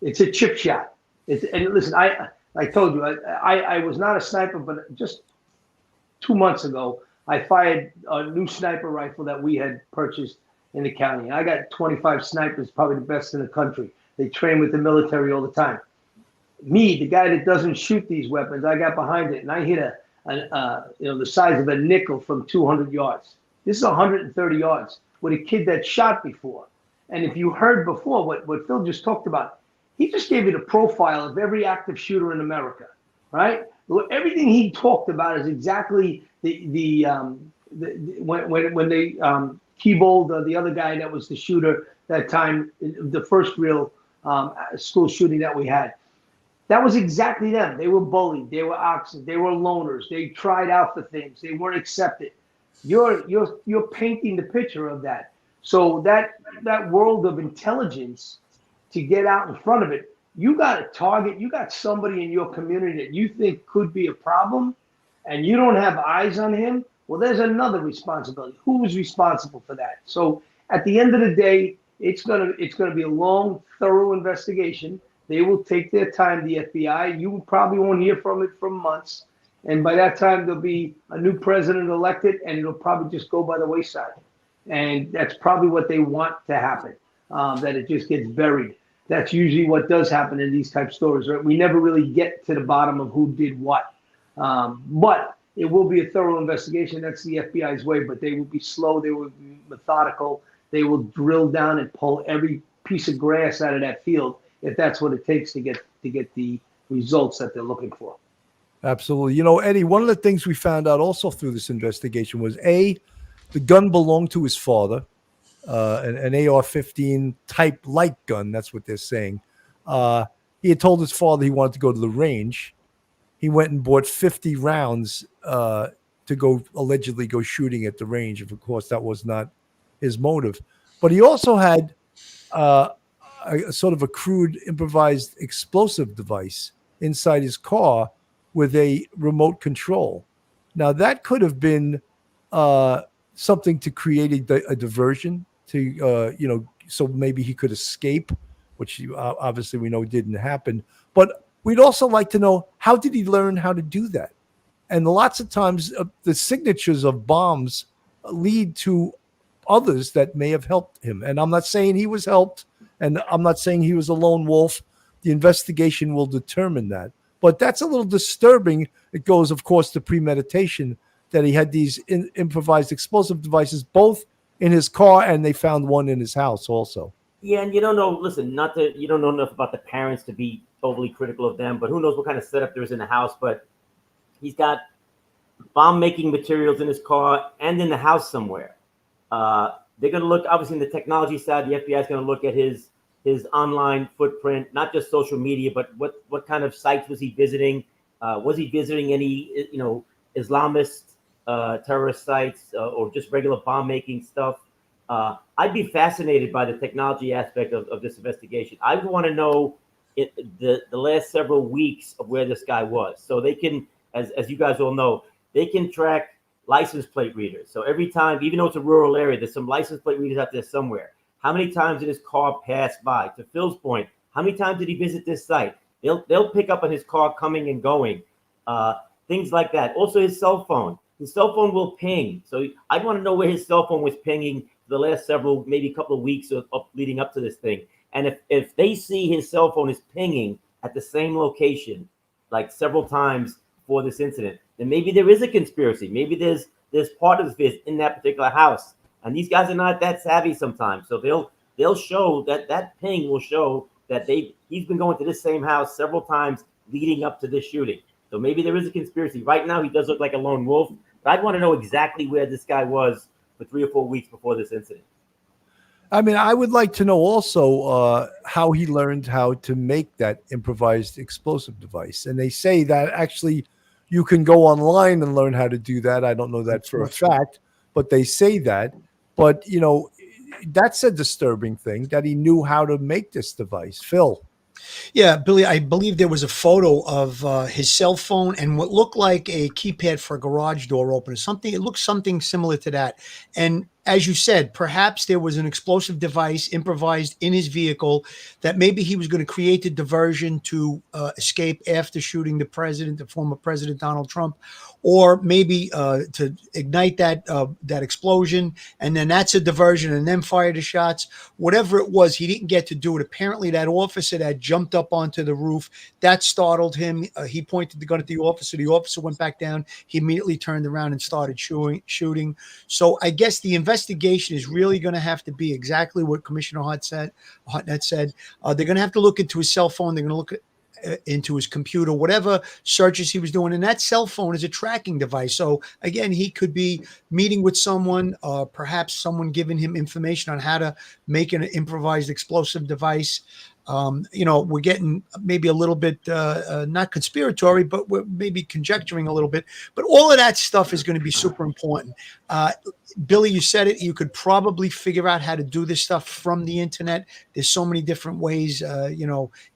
It's a chip shot. And listen, I told you, I was not a sniper, but just 2 months ago, I fired a new sniper rifle that we had purchased in the county. I got 25 snipers, probably the best in the country. They train with the military all the time. Me, the guy that doesn't shoot these weapons, I got behind it and I hit the size of a nickel from 200 yards. This is 130 yards with a kid that shot before. And if you heard before what Phil just talked about, he just gave you the profile of every active shooter in America, right? Everything he talked about is exactly when they keybolled the other guy that was the shooter that time, the first real school shooting that we had. That was exactly them. They were bullied. They were oxen. They were loners. They tried out for things. They weren't accepted. You're painting the picture of that. So that world of intelligence, to get out in front of it, you got a target. You got somebody in your community that you think could be a problem, and you don't have eyes on him. Well, there's another responsibility. Who was responsible for that? So at the end of the day, it's gonna be a long, thorough investigation. They will take their time, the FBI. You probably won't hear from it for months. And by that time, there'll be a new president elected, and it'll probably just go by the wayside. And that's probably what they want to happen, that it just gets buried. That's usually what does happen in these type stories, right? We never really get to the bottom of who did what. But it will be a thorough investigation. That's the FBI's way, but they will be slow. They will be methodical. They will drill down and pull every piece of grass out of that field if that's what it takes to get the results that they're looking for. Absolutely. Eddie, one of the things we found out also through this investigation was the gun belonged to his father, an AR-15 type light gun. That's what they're saying. He had told his father he wanted to go to the range. He went and bought 50 rounds to allegedly go shooting at the range. Of course, that was not his motive. But he also had a sort of a crude improvised explosive device inside his car with a remote control. Now that could have been something to create a diversion to, so maybe he could escape, which obviously we know didn't happen. But we'd also like to know, how did he learn how to do that? And lots of times the signatures of bombs lead to others that may have helped him. And I'm not saying he was helped, and I'm not saying he was a lone wolf. The investigation will determine that. But that's a little disturbing. It goes, of course, to premeditation, that he had these improvised explosive devices both in his car, and they found one in his house also. Yeah, and you don't know, listen, not that you don't know enough about the parents to be overly critical of them, but who knows what kind of setup there is in the house. But he's got bomb-making materials in his car and in the house somewhere. They're going to look, obviously, in the technology side, the FBI is going to look at his online footprint, not just social media, but what kind of sites was he visiting? Was he visiting any, Islamist terrorist sites or just regular bomb-making stuff? I'd be fascinated by the technology aspect of this investigation. I want to know the last several weeks of where this guy was. So they can, as you guys all know, they can track license plate readers. So every time, even though it's a rural area, there's some license plate readers out there somewhere. How many times did his car pass by? To Phil's point, how many times did he visit this site? They'll pick up on his car coming and going, things like that. Also, his cell phone. His cell phone will ping. So I'd want to know where his cell phone was pinging the last several, maybe a couple of weeks leading up to this thing. And if they see his cell phone is pinging at the same location, like several times before this incident, then maybe there is a conspiracy. Maybe there's part of this in that particular house. And these guys are not that savvy sometimes. So they'll show that ping will show that he's been going to this same house several times leading up to this shooting. So maybe there is a conspiracy. Right now, he does look like a lone wolf. But I'd want to know exactly where this guy was for 3 or 4 weeks before this incident. I mean, I would like to know also how he learned how to make that improvised explosive device. And they say that actually you can go online and learn how to do that. I don't know that for a fact, but they say that. But, that's a disturbing thing that he knew how to make this device. Phil. Yeah, Billy, I believe there was a photo of his cell phone and what looked like a keypad for a garage door opener. It looks something similar to that. And as you said, perhaps there was an explosive device improvised in his vehicle that maybe he was going to create the diversion to escape after shooting the former President Donald Trump, or maybe to ignite that explosion, and then that's a diversion, and then fire the shots. Whatever it was, he didn't get to do it. Apparently, that officer that jumped up onto the roof, that startled him. He pointed the gun at the officer. The officer went back down. He immediately turned around and started shooting. So I guess the investigation is really going to have to be exactly what Commissioner Hartnett said. They're going to have to look into his cell phone. They're going to look into his computer, whatever searches he was doing. And that cell phone is a tracking device. So again, he could be meeting with someone, perhaps someone giving him information on how to make an improvised explosive device. We're getting maybe a little bit not conspiratory, but we're maybe conjecturing a little bit. But all of that stuff is going to be super important. Billy, you said it. You could probably figure out how to do this stuff from the internet. There's so many different ways.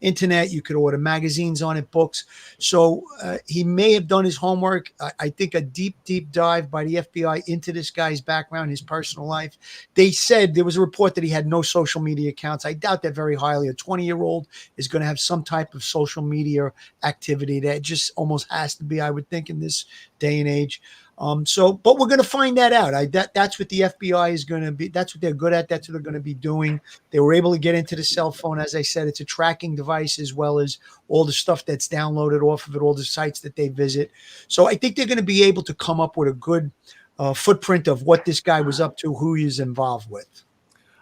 Internet. You could order magazines on it, books. So he may have done his homework. I think a deep dive by the FBI into this guy's background, his personal life. They said there was a report that he had no social media accounts. I doubt that very highly. A 20-year-old is going to have some type of social media activity that just almost has to be, I would think, in this day and age. But we're going to find that out. That's what the FBI is going to be. That's what they're good at. That's what they're going to be doing. They were able to get into the cell phone. As I said, it's a tracking device as well as all the stuff that's downloaded off of it, all the sites that they visit. So I think they're going to be able to come up with a good footprint of what this guy was up to, who he's involved with.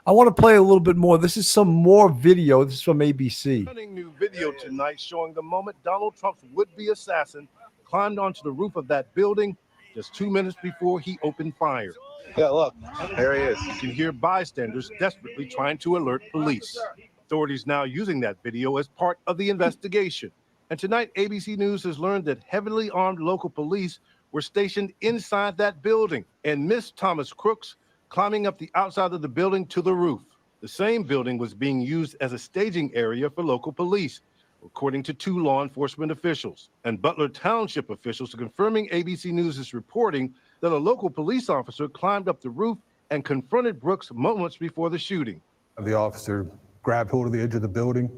I want to play a little bit more. This is some more video. This is from ABC. Stunning new video tonight showing the moment Donald Trump's would-be assassin climbed onto the roof of that building just 2 minutes before he opened fire. Yeah, look, there he is. You can hear bystanders desperately trying to alert police. Authorities now using that video as part of the investigation. And tonight, ABC News has learned that heavily armed local police were stationed inside that building and missed Thomas Crooks climbing up the outside of the building to the roof. The same building was being used as a staging area for local police, according to 2 law enforcement officials. And Butler Township officials are confirming ABC News' reporting that a local police officer climbed up the roof and confronted Brooks moments before the shooting. The officer grabbed hold of the edge of the building,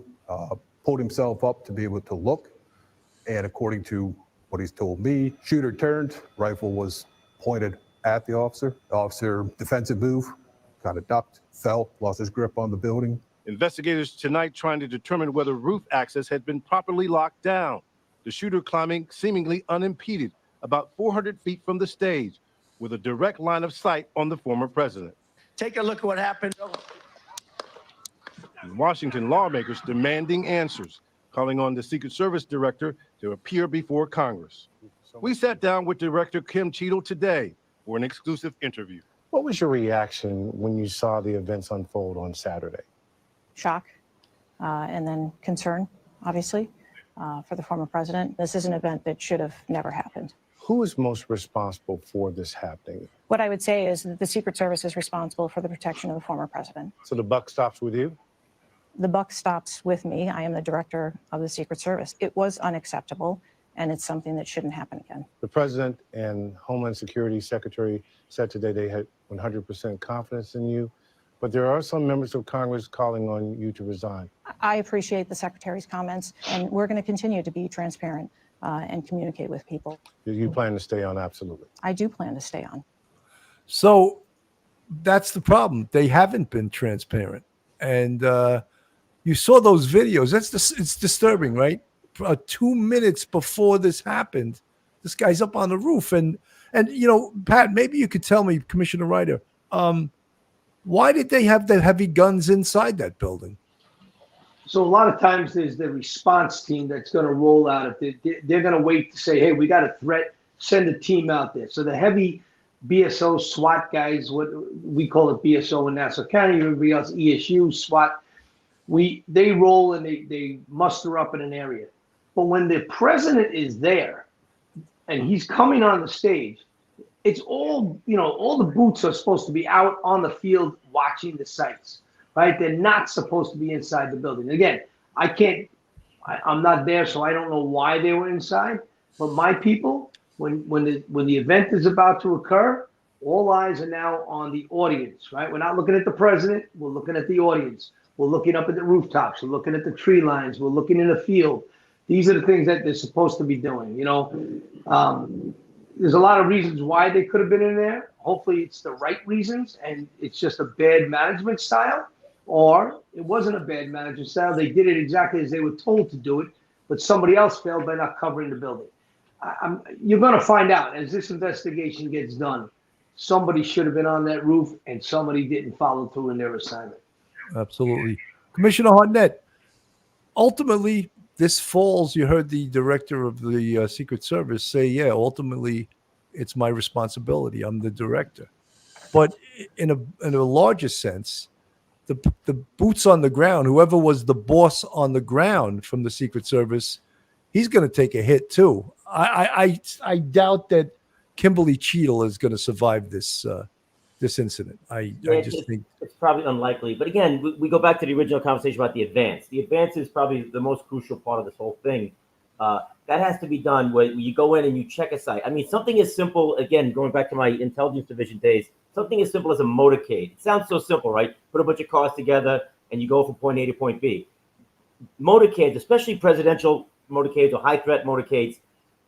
pulled himself up to be able to look, and according to what he's told me. Shooter turned, rifle was pointed at the officer. The officer, defensive move, kind of ducked, fell, lost his grip on the building. Investigators tonight trying to determine whether roof access had been properly locked down. The shooter climbing seemingly unimpeded about 400 feet from the stage with a direct line of sight on the former president. Take a look at what happened. In Washington, lawmakers demanding answers, calling on the Secret Service director to appear before Congress. We sat down with Director Kim Cheadle today for an exclusive interview. What was your reaction when you saw the events unfold on Saturday? Shock, and then concern, obviously, for the former president. This is an event that should have never happened. Who is most responsible for this happening? What I would say is that the Secret Service is responsible for the protection of the former president. So the buck stops with you? The buck stops with me. I am the director of the Secret Service. It was unacceptable, and it's something that shouldn't happen again. The president and Homeland Security Secretary said today they had 100% confidence in you, but there are some members of Congress calling on you to resign. I appreciate the Secretary's comments, and we're going to continue to be transparent and communicate with people. You plan to stay on? Absolutely. I do plan to stay on. So that's the problem. They haven't been transparent. And you saw those videos. It's disturbing, right? 2 minutes before this happened, this guy's up on the roof. And you know, Pat, maybe you could tell me, Commissioner Ryder, why did they have the heavy guns inside that building? So a lot of times there's the response team that's going to roll out. If they're going to wait to say, hey, we got a threat, send a team out there. So the heavy BSO SWAT guys, what we call it BSO in Nassau County, everybody else ESU, SWAT, they roll and they muster up in an area. But when the president is there and he's coming on the stage, it's all, you know, all the boots are supposed to be out on the field watching the sights, right? They're not supposed to be inside the building. Again, I'm not there, so I don't know why they were inside. But my people, when the event is about to occur, all eyes are now on the audience, right? We're not looking at the president. We're looking at the audience. We're looking up at the rooftops. We're looking at the tree lines. We're looking in the field. These are the things that they're supposed to be doing, you know. There's a lot of reasons why they could have been in there. Hopefully it's the right reasons and it's just a bad management style, or it wasn't a bad management style. They did it exactly as they were told to do it, but somebody else failed by not covering the building. You're going to find out as this investigation gets done. Somebody should have been on that roof and somebody didn't follow through in their assignment. Absolutely. Commissioner Hartnett, ultimately, this falls, you heard the director of the Secret Service say, yeah, ultimately, it's my responsibility. I'm the director. But in a larger sense, the boots on the ground, whoever was the boss on the ground from the Secret Service, he's going to take a hit too. I doubt that Kimberly Cheadle is going to survive this incident. I just think it's probably unlikely. But again, we go back to the original conversation about the advance. The advance is probably the most crucial part of this whole thing. That has to be done when you go in and you check a site. I mean, something as simple, again, going back to my intelligence division days, something as simple as a motorcade. It sounds so simple, right? Put a bunch of cars together and you go from point A to point B. Motorcades, especially presidential motorcades or high threat motorcades,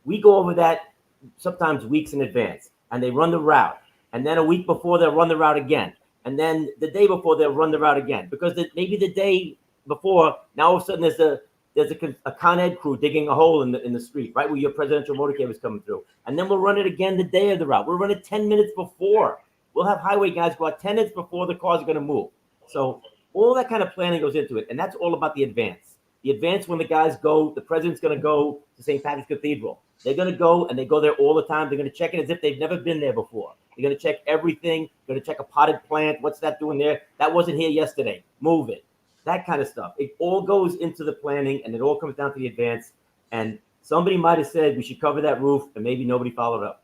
we go over that sometimes weeks in advance, and they run the route. And then a week before, they'll run the route again. And then the day before, they'll run the route again. Because maybe the day before, now all of a sudden there's a Con Ed crew digging a hole in the street, right, where your presidential motorcade was coming through. And then we'll run it again the day of the route. We'll run it 10 minutes before. We'll have highway guys go out 10 minutes before the cars are going to move. So all that kind of planning goes into it. And that's all about the advance. The advance, when the guys go, the president's going to go to St. Patrick's Cathedral. They're going to go, and they go there all the time. They're going to check it as if they've never been there before. They're going to check everything. They're going to check a potted plant. What's that doing there? That wasn't here yesterday. Move it. That kind of stuff. It all goes into the planning, and it all comes down to the advance. And somebody might have said we should cover that roof, and maybe nobody followed up.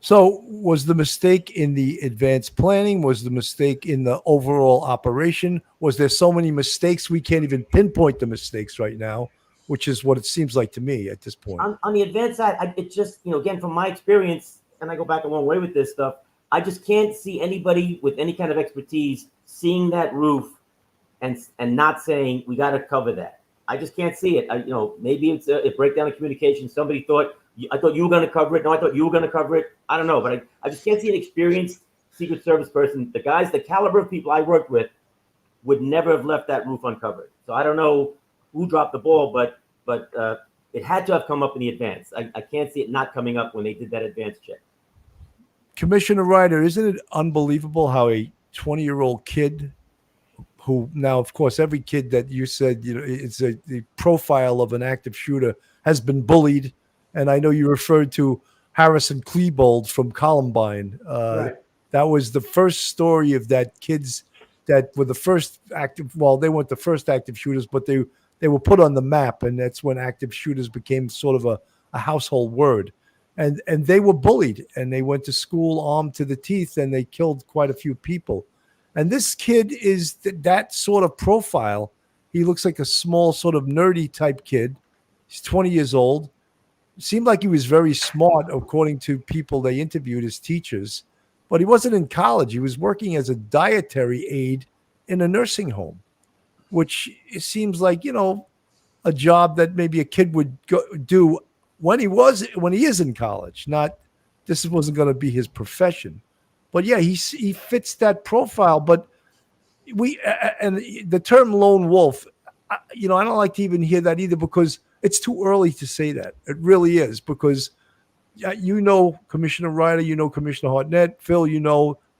So was the mistake in the advanced planning? Was the mistake in the overall operation? Was there so many mistakes we can't even pinpoint the mistakes right now, which is what it seems like to me at this point? On the advanced side, it just, again, from my experience, and I go back a long way with this stuff, I just can't see anybody with any kind of expertise seeing that roof and not saying we got to cover that. I just can't see it. Maybe it's a breakdown of communication. Somebody thought, I thought you were going to cover it. No, I thought you were going to cover it. I don't know, but I just can't see an experienced Secret Service person. The guys, the caliber of people I worked with would never have left that roof uncovered. So I don't know who dropped the ball, but it had to have come up in the advance. I can't see it not coming up when they did that advance check. Commissioner Ryder, isn't it unbelievable how a 20-year-old kid who now, of course, every kid that you said, it's the profile of an active shooter has been bullied. And I know you referred to Harrison Klebold from Columbine. Right. That was the first story of that kids that were the first active. Well, they weren't the first active shooters, but they were put on the map. And that's when active shooters became sort of a household word. And they were bullied, and they went to school armed to the teeth, and they killed quite a few people. And this kid is that sort of profile. He looks like a small, sort of nerdy type kid. He's 20 years old. Seemed like he was very smart, according to people they interviewed as teachers. But he wasn't in college. He was working as a dietary aide in a nursing home, which it seems like, a job that maybe a kid would do when he is in college. Not, this wasn't going to be his profession. But yeah, he fits that profile. But and the term lone wolf, I don't like to even hear that either, because it's too early to say that. It really is, because Commissioner Ryder, Commissioner Hartnett, Phil,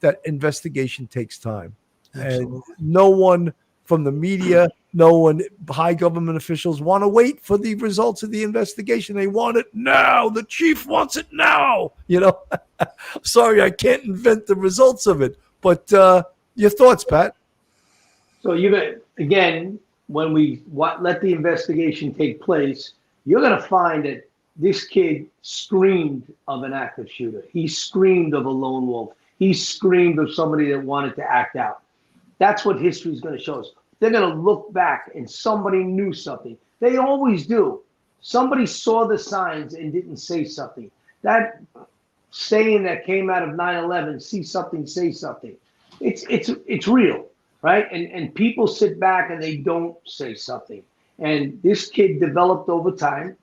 that investigation takes time. Absolutely. And no one from the media, no one, high government officials want to wait for the results of the investigation. They want it now. The chief wants it now. Sorry, I can't invent the results of it. But your thoughts, Pat? So again, when we let the investigation take place, you're going to find that this kid screamed of an active shooter. He screamed of a lone wolf. He screamed of somebody that wanted to act out. That's what history is going to show us. They're going to look back and somebody knew something. They always do. Somebody saw the signs and didn't say something. That saying that came out of 9/11, see something, say something. It's real, right? And people sit back and they don't say something. And this kid developed over time,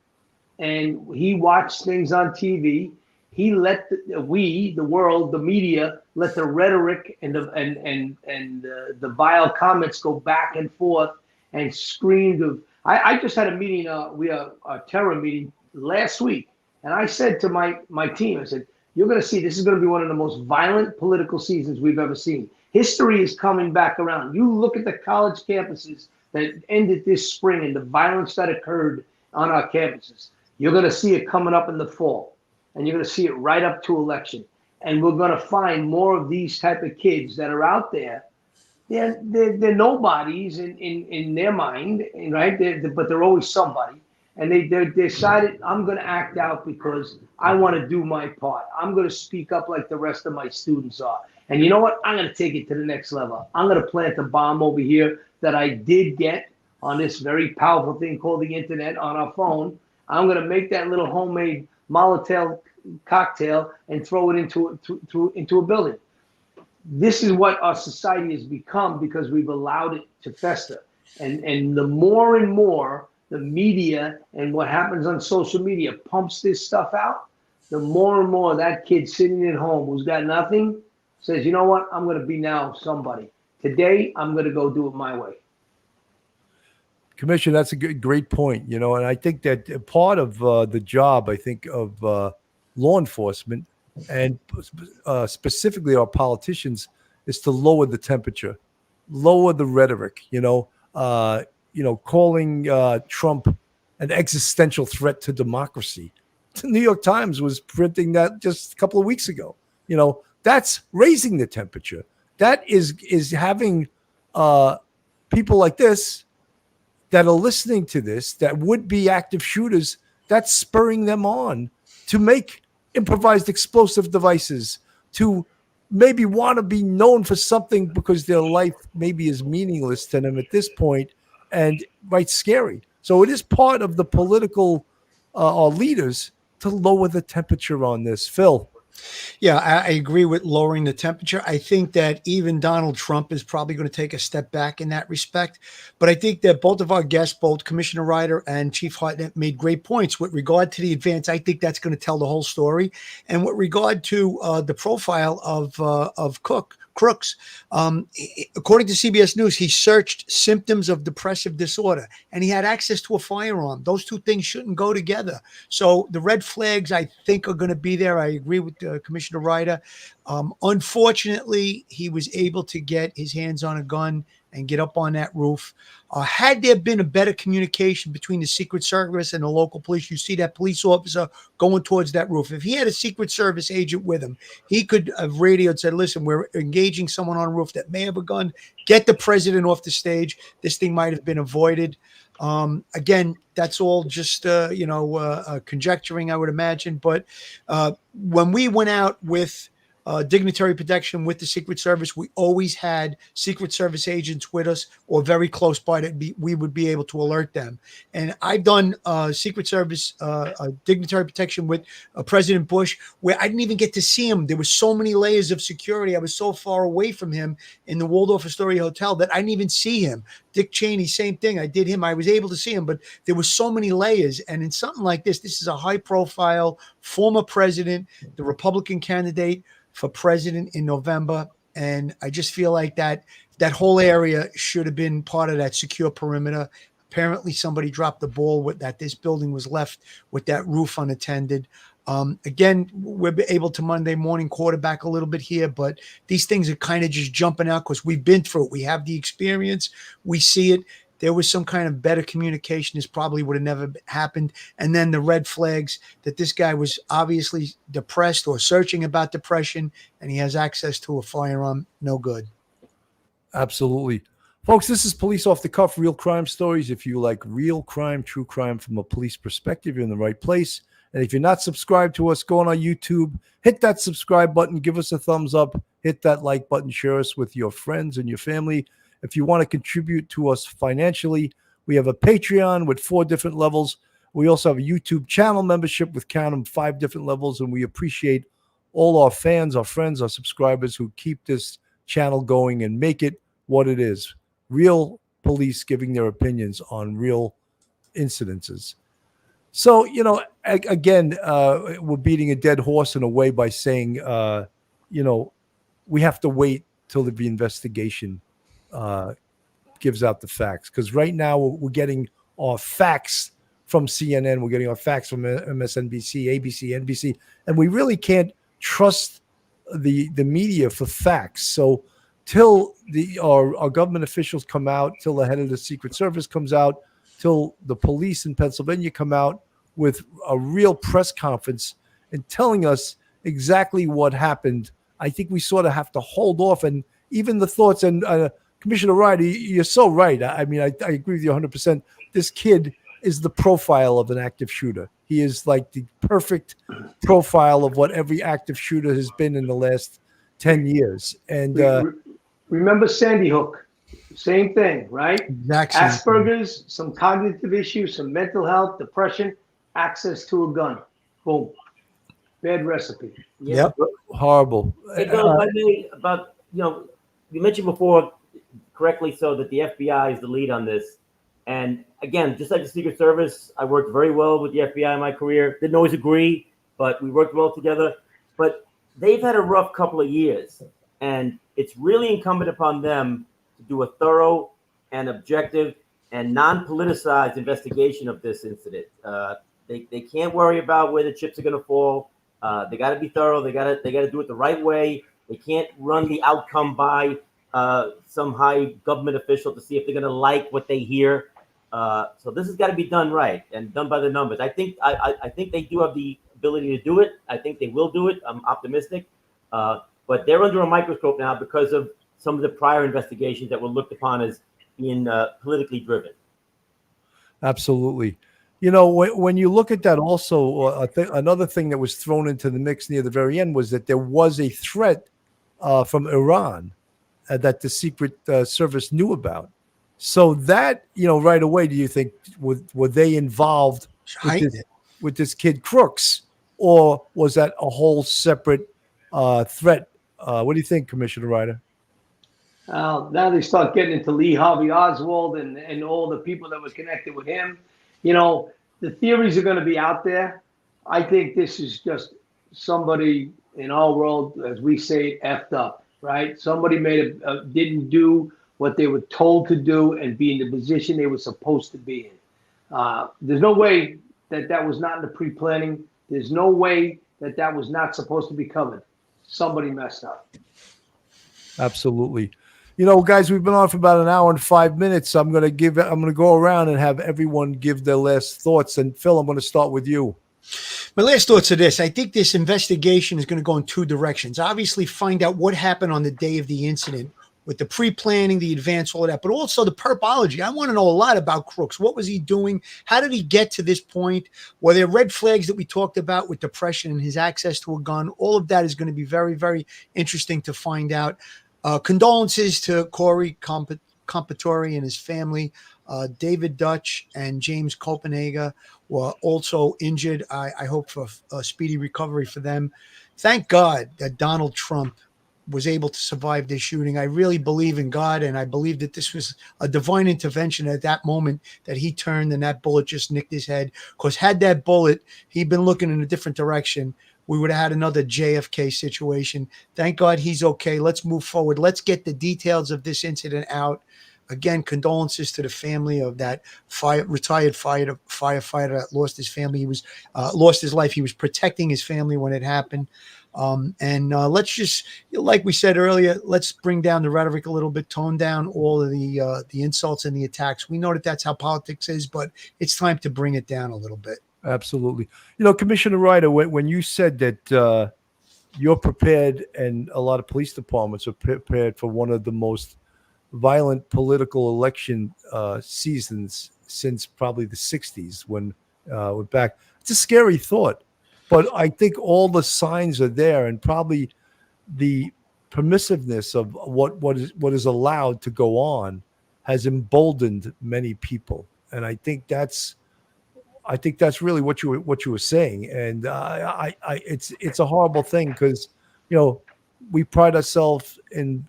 and he watched things on TV. He let the world, the media, let the rhetoric and the vile comments go back and forth and screamed of. I just had a meeting, a terror meeting last week, and I said to my team, I said, you're going to see this is going to be one of the most violent political seasons we've ever seen. History is coming back around. You look at the college campuses that ended this spring and the violence that occurred on our campuses. You're going to see it coming up in the fall. And you're going to see it right up to election. And we're going to find more of these type of kids that are out there. They're nobodies in their mind, right? But they're always somebody. And they decided, I'm going to act out because I want to do my part. I'm going to speak up like the rest of my students are. And you know what? I'm going to take it to the next level. I'm going to plant a bomb over here that I did get on this very powerful thing called the internet on our phone. I'm going to make that little homemade Molotov cocktail and throw it into a building. This is what our society has become because we've allowed it to fester. And the more and more the media and what happens on social media pumps this stuff out, the more and more that kid sitting at home who's got nothing says, you know what, I'm going to be now somebody. Today, I'm going to go do it my way. Commissioner, that's a great point. And I think that part of the job, of law enforcement and specifically our politicians is to lower the temperature, lower the rhetoric, calling Trump an existential threat to democracy. The New York Times was printing that just a couple of weeks ago. That's raising the temperature. That is having people like this that are listening to this, that would be active shooters, that's spurring them on to make improvised explosive devices, to maybe want to be known for something because their life maybe is meaningless to them at this point and scary. So it is part of the political leaders to lower the temperature on this. Phil. Yeah, I agree with lowering the temperature. I think that even Donald Trump is probably going to take a step back in that respect. But I think that both of our guests, both Commissioner Ryder and Chief Hartnett, made great points with regard to the advance. I think that's going to tell the whole story. And with regard to the profile of Crooks, according to CBS News, he searched symptoms of depressive disorder and he had access to a firearm. Those two things shouldn't go together. So the red flags, I think, are going to be there. I agree with Commissioner Ryder. Unfortunately, he was able to get his hands on a gun and get up on that roof. Had there been a better communication between the Secret Service and the local police, you see that police officer going towards that roof. If he had a Secret Service agent with him, he could have radioed, said, listen, we're engaging someone on a roof that may have a gun. Get the president off the stage. This thing might have been avoided. Again, that's all just, conjecturing, I would imagine. But when we went out with dignitary protection with the Secret Service, we always had Secret Service agents with us or very close by that we would be able to alert them. And I've done Secret Service dignitary protection with President Bush where I didn't even get to see him. There were so many layers of security. I was so far away from him in the Waldorf Astoria Hotel that I didn't even see him. Dick Cheney, same thing. I did him. I was able to see him, but there were so many layers. And in something like this is a high profile former president, the Republican candidate for president in November. And I just feel like that whole area should have been part of that secure perimeter. Apparently somebody dropped the ball with that. This building was left with that roof unattended. Again, we're able to Monday morning quarterback a little bit here, but these things are kind of just jumping out because we've been through it. We have the experience. We see it. There was some kind of better communication. This probably would have never happened. And then the red flags that this guy was obviously depressed or searching about depression, and he has access to a firearm. No good. Absolutely. Folks, this is Police Off the Cuff, real crime stories. If you like real crime, true crime from a police perspective, you're in the right place. And if you're not subscribed to us, go on our YouTube, hit that subscribe button, give us a thumbs up, hit that like button, share us with your friends and your family. If you want to contribute to us financially, we have a Patreon with 4 different levels. We also have a YouTube channel membership with, count them, 5 different levels. And we appreciate all our fans, our friends, our subscribers who keep this channel going and make it what it is. Real police giving their opinions on real incidences. So, again, we're beating a dead horse in a way by saying, we have to wait till the investigation gives out the facts. Because right now we're getting our facts from CNN. We're getting our facts from MSNBC, ABC, NBC. And we really can't trust the media for facts. So till our government officials come out, till the head of the Secret Service comes out, till the police in Pennsylvania come out with a real press conference and telling us exactly what happened, I think we sort of have to hold off. And even the thoughts, and Commissioner Ryder, you're so right. I mean, I agree with you 100%. This kid is the profile of an active shooter. He is like the perfect profile of what every active shooter has been in the last 10 years. And remember Sandy Hook, same thing, right? Exactly. Asperger's, some cognitive issues, some mental health, depression, access to a gun. Boom. Bad recipe. Yep. Horrible. Hey, Bill, if I may, about, you mentioned before, correctly so, that the FBI is the lead on this. And again, just like the Secret Service, I worked very well with the FBI in my career. Didn't always agree, but we worked well together. But they've had a rough couple of years, and it's really incumbent upon them to do a thorough and objective and non-politicized investigation of this incident. They can't worry about where the chips are going to fall. They got to be thorough. They got to do it the right way. They can't run the outcome by some high government official to see if they're going to like what they hear. So this has got to be done right and done by the numbers. I think they do have the ability to do it. I think they will do it. I'm optimistic. But they're under a microscope now because of some of the prior investigations that were looked upon as being politically driven. Absolutely. When you look at that also, another thing that was thrown into the mix near the very end was that there was a threat from Iran that the Secret Service knew about. So that, right away, do you think, were they involved with this kid Crooks? or was that a whole separate threat? What do you think, Commissioner Ryder? Now they start getting into Lee Harvey Oswald and all the people that were connected with him. You know, the theories are going to be out there. I think this is just somebody in our world, as we say, effed up, right? Somebody didn't do what they were told to do and be in the position they were supposed to be in. There's no way that was not in the pre-planning. There's no way that was not supposed to be covered. Somebody messed up. Absolutely. You know, guys, we've been on for about an hour and 5 minutes. I'm going to go around and have everyone give their last thoughts. And Phil, I'm going to start with you. My last thoughts are this. I think this investigation is going to go in two directions. Obviously, find out what happened on the day of the incident with the pre-planning, the advance, all of that, but also the perpology. I want to know a lot about Crooks. What was he doing? How did he get to this point? Were there red flags that we talked about with depression and his access to a gun? All of that is going to be very, very interesting to find out. Condolences to Corey Compatore and his family. David Dutch and James Copenhagen were also injured. I hope for a speedy recovery for them. Thank God that Donald Trump was able to survive this shooting. I really believe in God, and I believe that this was a divine intervention at that moment that he turned and that bullet just nicked his head. Because had that bullet, he'd been looking in a different direction, we would have had another JFK situation. Thank God he's okay. Let's move forward. Let's get the details of this incident out. Again, condolences to the family of that retired firefighter that lost his family. He was lost his life. He was protecting his family when it happened. Let's just, like we said earlier, let's bring down the rhetoric a little bit, tone down all of the insults and the attacks. We know that that's how politics is, but it's time to bring it down a little bit. Absolutely. You know, Commissioner Ryder, when you said that you're prepared and a lot of police departments are prepared for one of the most violent political election seasons since probably the 60s when we're back. It's a scary thought, but I think all the signs are there, and probably the permissiveness of what is allowed to go on has emboldened many people. And I think that's really what you were saying. And it's a horrible thing because, you know, we pride ourselves in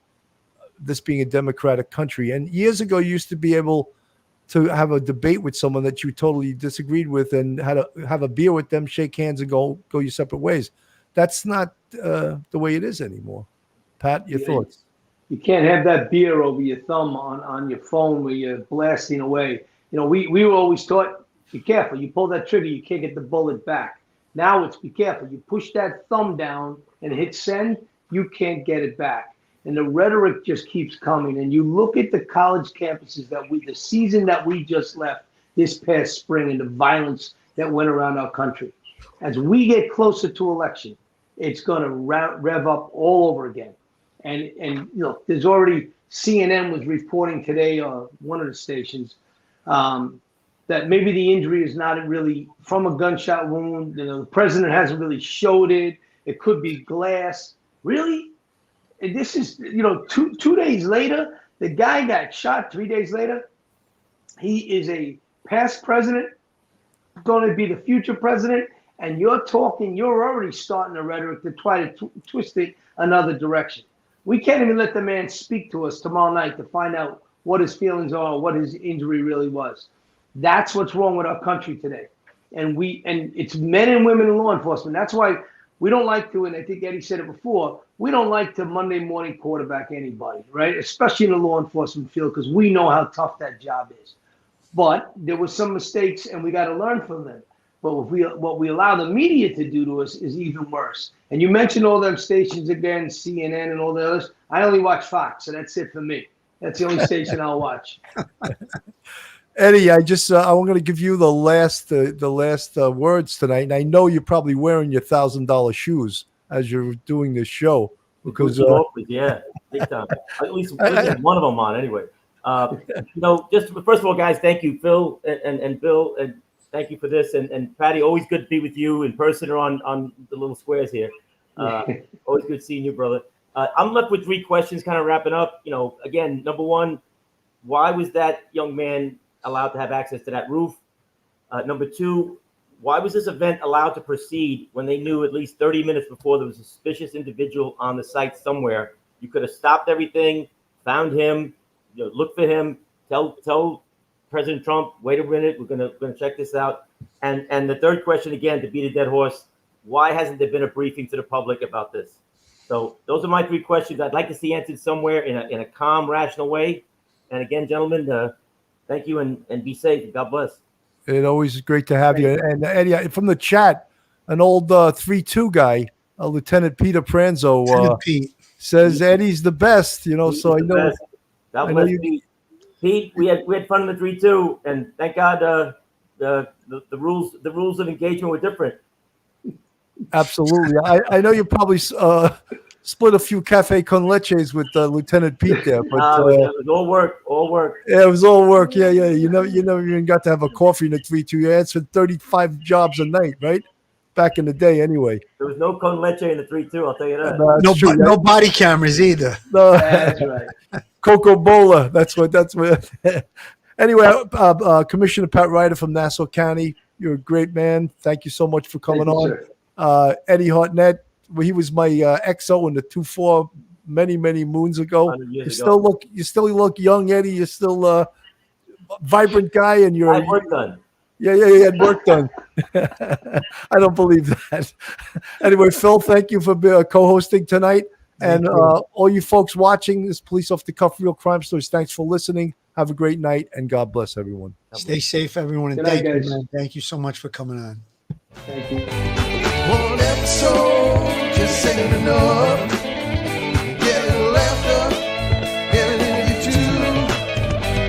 this being a democratic country. And years ago, you used to be able to have a debate with someone that you totally disagreed with and have a beer with them, shake hands, and go your separate ways. That's not the way it is anymore. Pat, your thoughts? You can't have that beer over your thumb on your phone where you're blasting away. You know, we were always taught, be careful. You pull that trigger, you can't get the bullet back. Now it's be careful. You push that thumb down and hit send, you can't get it back. And the rhetoric just keeps coming. And you look at the college campuses the season that we just left this past spring, and the violence that went around our country. As we get closer to election, it's going to rev up all over again. And you know, there's already, CNN was reporting today, one of the stations, that maybe the injury is not really from a gunshot wound. You know, the president hasn't really showed it. It could be glass. Really? And this is, you know, two days later, the guy got shot. 3 days later, he is a past president, going to be the future president, and you're already starting the rhetoric to try to twist it another direction. We can't even let the man speak to us tomorrow night to find out what his feelings are, what his injury really was. That's what's wrong with our country today. And it's men and women in law enforcement. That's why we don't like to, and I think Eddie said it before, we don't like to Monday morning quarterback anybody, right? Especially in the law enforcement field, because we know how tough that job is. But there were some mistakes, and we got to learn from them. But what we allow the media to do to us is even worse. And you mentioned all them stations again, CNN and all the others. I only watch Fox, so that's it for me. That's the only station I'll watch. Eddie, I'm going to give you the last words tonight. And I know you're probably wearing your $1,000 shoes as you're doing this show because yeah, big time. At least one of them on anyway. You know, just first of all, guys, thank you, Phil and Bill, and thank you for this. And Patty, always good to be with you in person or on the little squares here. Always good seeing you, brother. I'm left with 3 questions, kind of wrapping up. You know, again, number one, why was that young man allowed to have access to that roof? Number 2, why was this event allowed to proceed when they knew at least 30 minutes before there was a suspicious individual on the site somewhere? You could have stopped everything, found him, look for him, tell President Trump, wait a minute, we're gonna check this out. And the third question, again, to beat a dead horse, why hasn't there been a briefing to the public about this? So those are my three questions. I'd like to see answered somewhere in a calm, rational way. And again, gentlemen, thank you and be safe. God bless. It always is great to have you. And Eddie, from the chat, an old 3-2 guy, Lieutenant Peter Pranzo, says Eddie's the best. So I know. God bless Pete. Pete, we had fun in the 3-2, and thank God the rules of engagement were different. Absolutely. I know you probably split a few cafe con leches with Lieutenant Pete there, but it was all work. Yeah, it was all work. Yeah. You never even got to have a coffee in the 3-2. You answered 35 jobs a night, right? Back in the day, anyway. There was no con leche in the 3-2. I'll tell you that. No body cameras either. No. That's right. Coco Bola. That's what. Anyway, Commissioner Pat Ryder from Nassau County. You're a great man. Thank you so much for coming on. Eddie Hartnett. He was my XO in the 2-4 many moons ago. You still look young, Eddie. You're still a vibrant guy, and you're. I had work done. Yeah, you had work done. I don't believe that. Anyway, Phil, thank you for co-hosting tonight. And all you folks watching this Police Off the Cuff Real Crime Stories, thanks for listening. Have a great night, and God bless everyone. Stay safe, everyone, and Good night, thank you, guys. man. Thank you so much for coming on. Thank you. One episode just ain't enough.